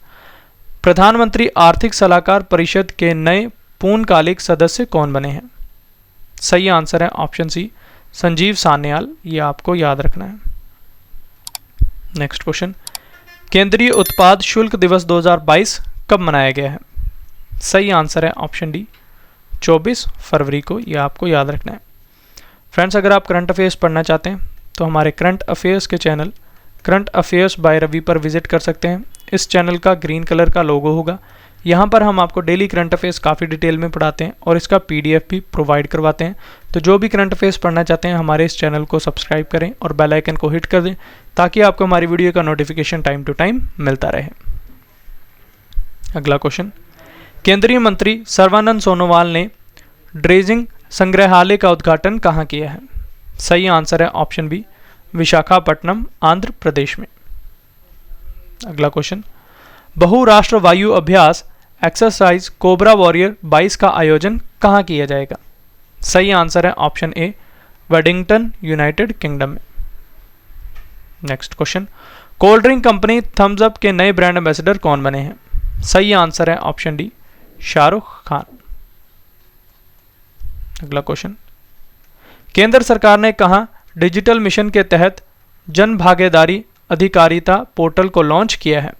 प्रधानमंत्री आर्थिक सलाहकार परिषद के नए पूर्णकालिक सदस्य कौन बने हैं? सही आंसर है ऑप्शन सी, संजीव सान्याल, यह आपको याद रखना है। नेक्स्ट क्वेश्चन, केंद्रीय उत्पाद शुल्क दिवस 2022 कब मनाया गया है? सही आंसर है ऑप्शन डी, 24 फरवरी को, यह आपको याद रखना है। फ्रेंड्स, अगर आप करंट अफेयर्स पढ़ना चाहते हैं तो हमारे करंट अफेयर्स के channel current affairs by Ravi पर विजिट कर सकते हैं। इस चैनल का ग्रीन कलर का लोगो होगा। यहाँ पर हम आपको डेली करंट अफेयर्स काफ़ी डिटेल में पढ़ाते हैं और इसका PDF भी प्रोवाइड करवाते हैं। तो जो भी करंट अफेयर्स पढ़ना चाहते हैं हमारे इस चैनल को सब्सक्राइब करें और बेल आइकन को हिट कर दें ताकि आपको हमारी वीडियो का नोटिफिकेशन टाइम टू टाइम मिलता रहे। अगला क्वेश्चन, केंद्रीय मंत्री सर्बानंद सोनोवाल ने ड्रेजिंग संग्रहालय का उद्घाटन कहाँ किया है? सही आंसर है ऑप्शन बी, विशाखापट्टनम आंध्र प्रदेश में। अगला क्वेश्चन, बहुराष्ट्र वायु अभ्यास एक्सरसाइज कोबरा वॉरियर 22 का आयोजन कहाँ किया जाएगा? सही आंसर है option A, Waddington United Kingdom में। Next question, cold drink company Thums Up के नए ब्रांड एम्बेसडर कौन बने हैं? सही आंसर है ऑप्शन डी, शाहरुख खान। अगला क्वेश्चन, केंद्र सरकार ने कहा डिजिटल मिशन के तहत जन भागीदारी अधिकारिता पोर्टल को लॉन्च किया है?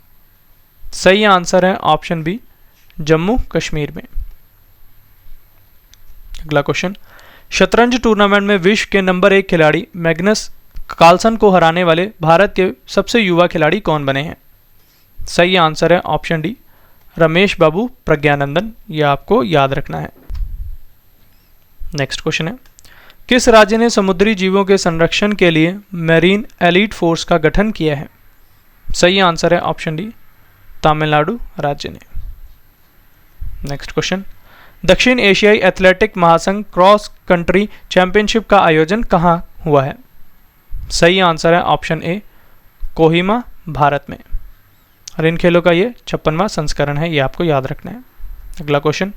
सही आंसर है ऑप्शन बी, जम्मू कश्मीर में। अगला क्वेश्चन, शतरंज टूर्नामेंट में विश्व के नंबर 1 खिलाड़ी मैग्नस कार्लसन को हराने वाले भारत के सबसे युवा खिलाड़ी कौन बने हैं? सही आंसर है ऑप्शन डी, रमेश बाबू प्रज्ञानंदन, यह आपको याद रखना है। नेक्स्ट क्वेश्चन है, किस राज्य ने समुद्री जीवों के संरक्षण के लिए मैरीन एलीट फोर्स का गठन किया है? सही आंसर है ऑप्शन डी, तमिलनाडु राज्य ने। नेक्स्ट क्वेश्चन, दक्षिण एशियाई एथलेटिक महासंघ क्रॉस कंट्री चैंपियनशिप का आयोजन कहाँ हुआ है? सही आंसर है ऑप्शन ए, कोहिमा भारत में। और इन खेलों का ये 56वां संस्करण है, ये आपको याद रखना है। अगला क्वेश्चन,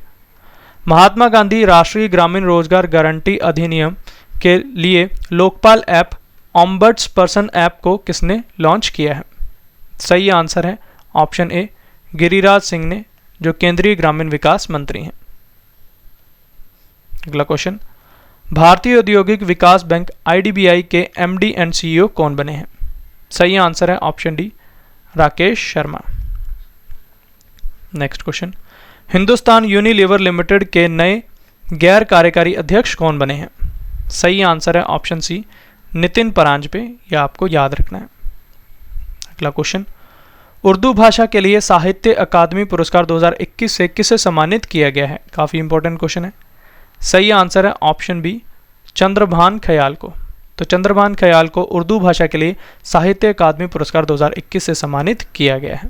महात्मा गांधी राष्ट्रीय ग्रामीण रोजगार गारंटी अधिनियम के लिए Lokpal app ombuds person app को किसने लॉन्च किया है? सही आंसर है ऑप्शन ए, गिरिराज सिंह ने, जो केंद्रीय ग्रामीण विकास मंत्री हैं। अगला क्वेश्चन, भारतीय औद्योगिक विकास बैंक IDBI के MD एंड CEO कौन बने हैं? सही आंसर है option D, Rakesh Sharma. Next question, Hindustan Unilever limited के नए गैर कार्यकारी अध्यक्ष कौन बने हैं? सही आंसर है ऑप्शन सी, नितिन परांजपे, यह आपको याद रखना है। अगला क्वेश्चन, उर्दू भाषा के लिए साहित्य अकादमी पुरस्कार 2021 से किसे सम्मानित किया गया है? काफ़ी इंपॉर्टेंट क्वेश्चन है। सही आंसर है ऑप्शन बी, चंद्रभान ख्याल को। तो चंद्रभान ख्याल को उर्दू भाषा के लिए साहित्य अकादमी पुरस्कार 2021 से सम्मानित किया गया है।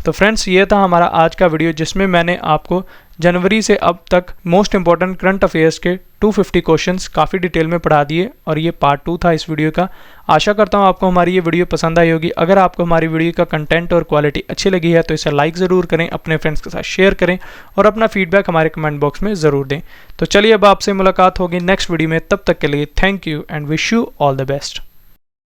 तो फ्रेंड्स, ये था हमारा आज का वीडियो जिसमें मैंने आपको जनवरी से अब तक मोस्ट इंपॉर्टेंट करंट अफेयर्स के 250 क्वेश्चंस काफ़ी डिटेल में पढ़ा दिए और ये पार्ट 2 था इस वीडियो का। आशा करता हूँ आपको हमारी ये वीडियो पसंद आई होगी। अगर आपको हमारी वीडियो का कंटेंट और क्वालिटी अच्छी लगी है तो इसे लाइक ज़रूर करें, अपने फ्रेंड्स के साथ शेयर करें और अपना फीडबैक हमारे कमेंट बॉक्स में ज़रूर दें। तो चलिए अब आपसे मुलाकात होगी नेक्स्ट वीडियो में, तब तक के लिए thank you and wish you all the best.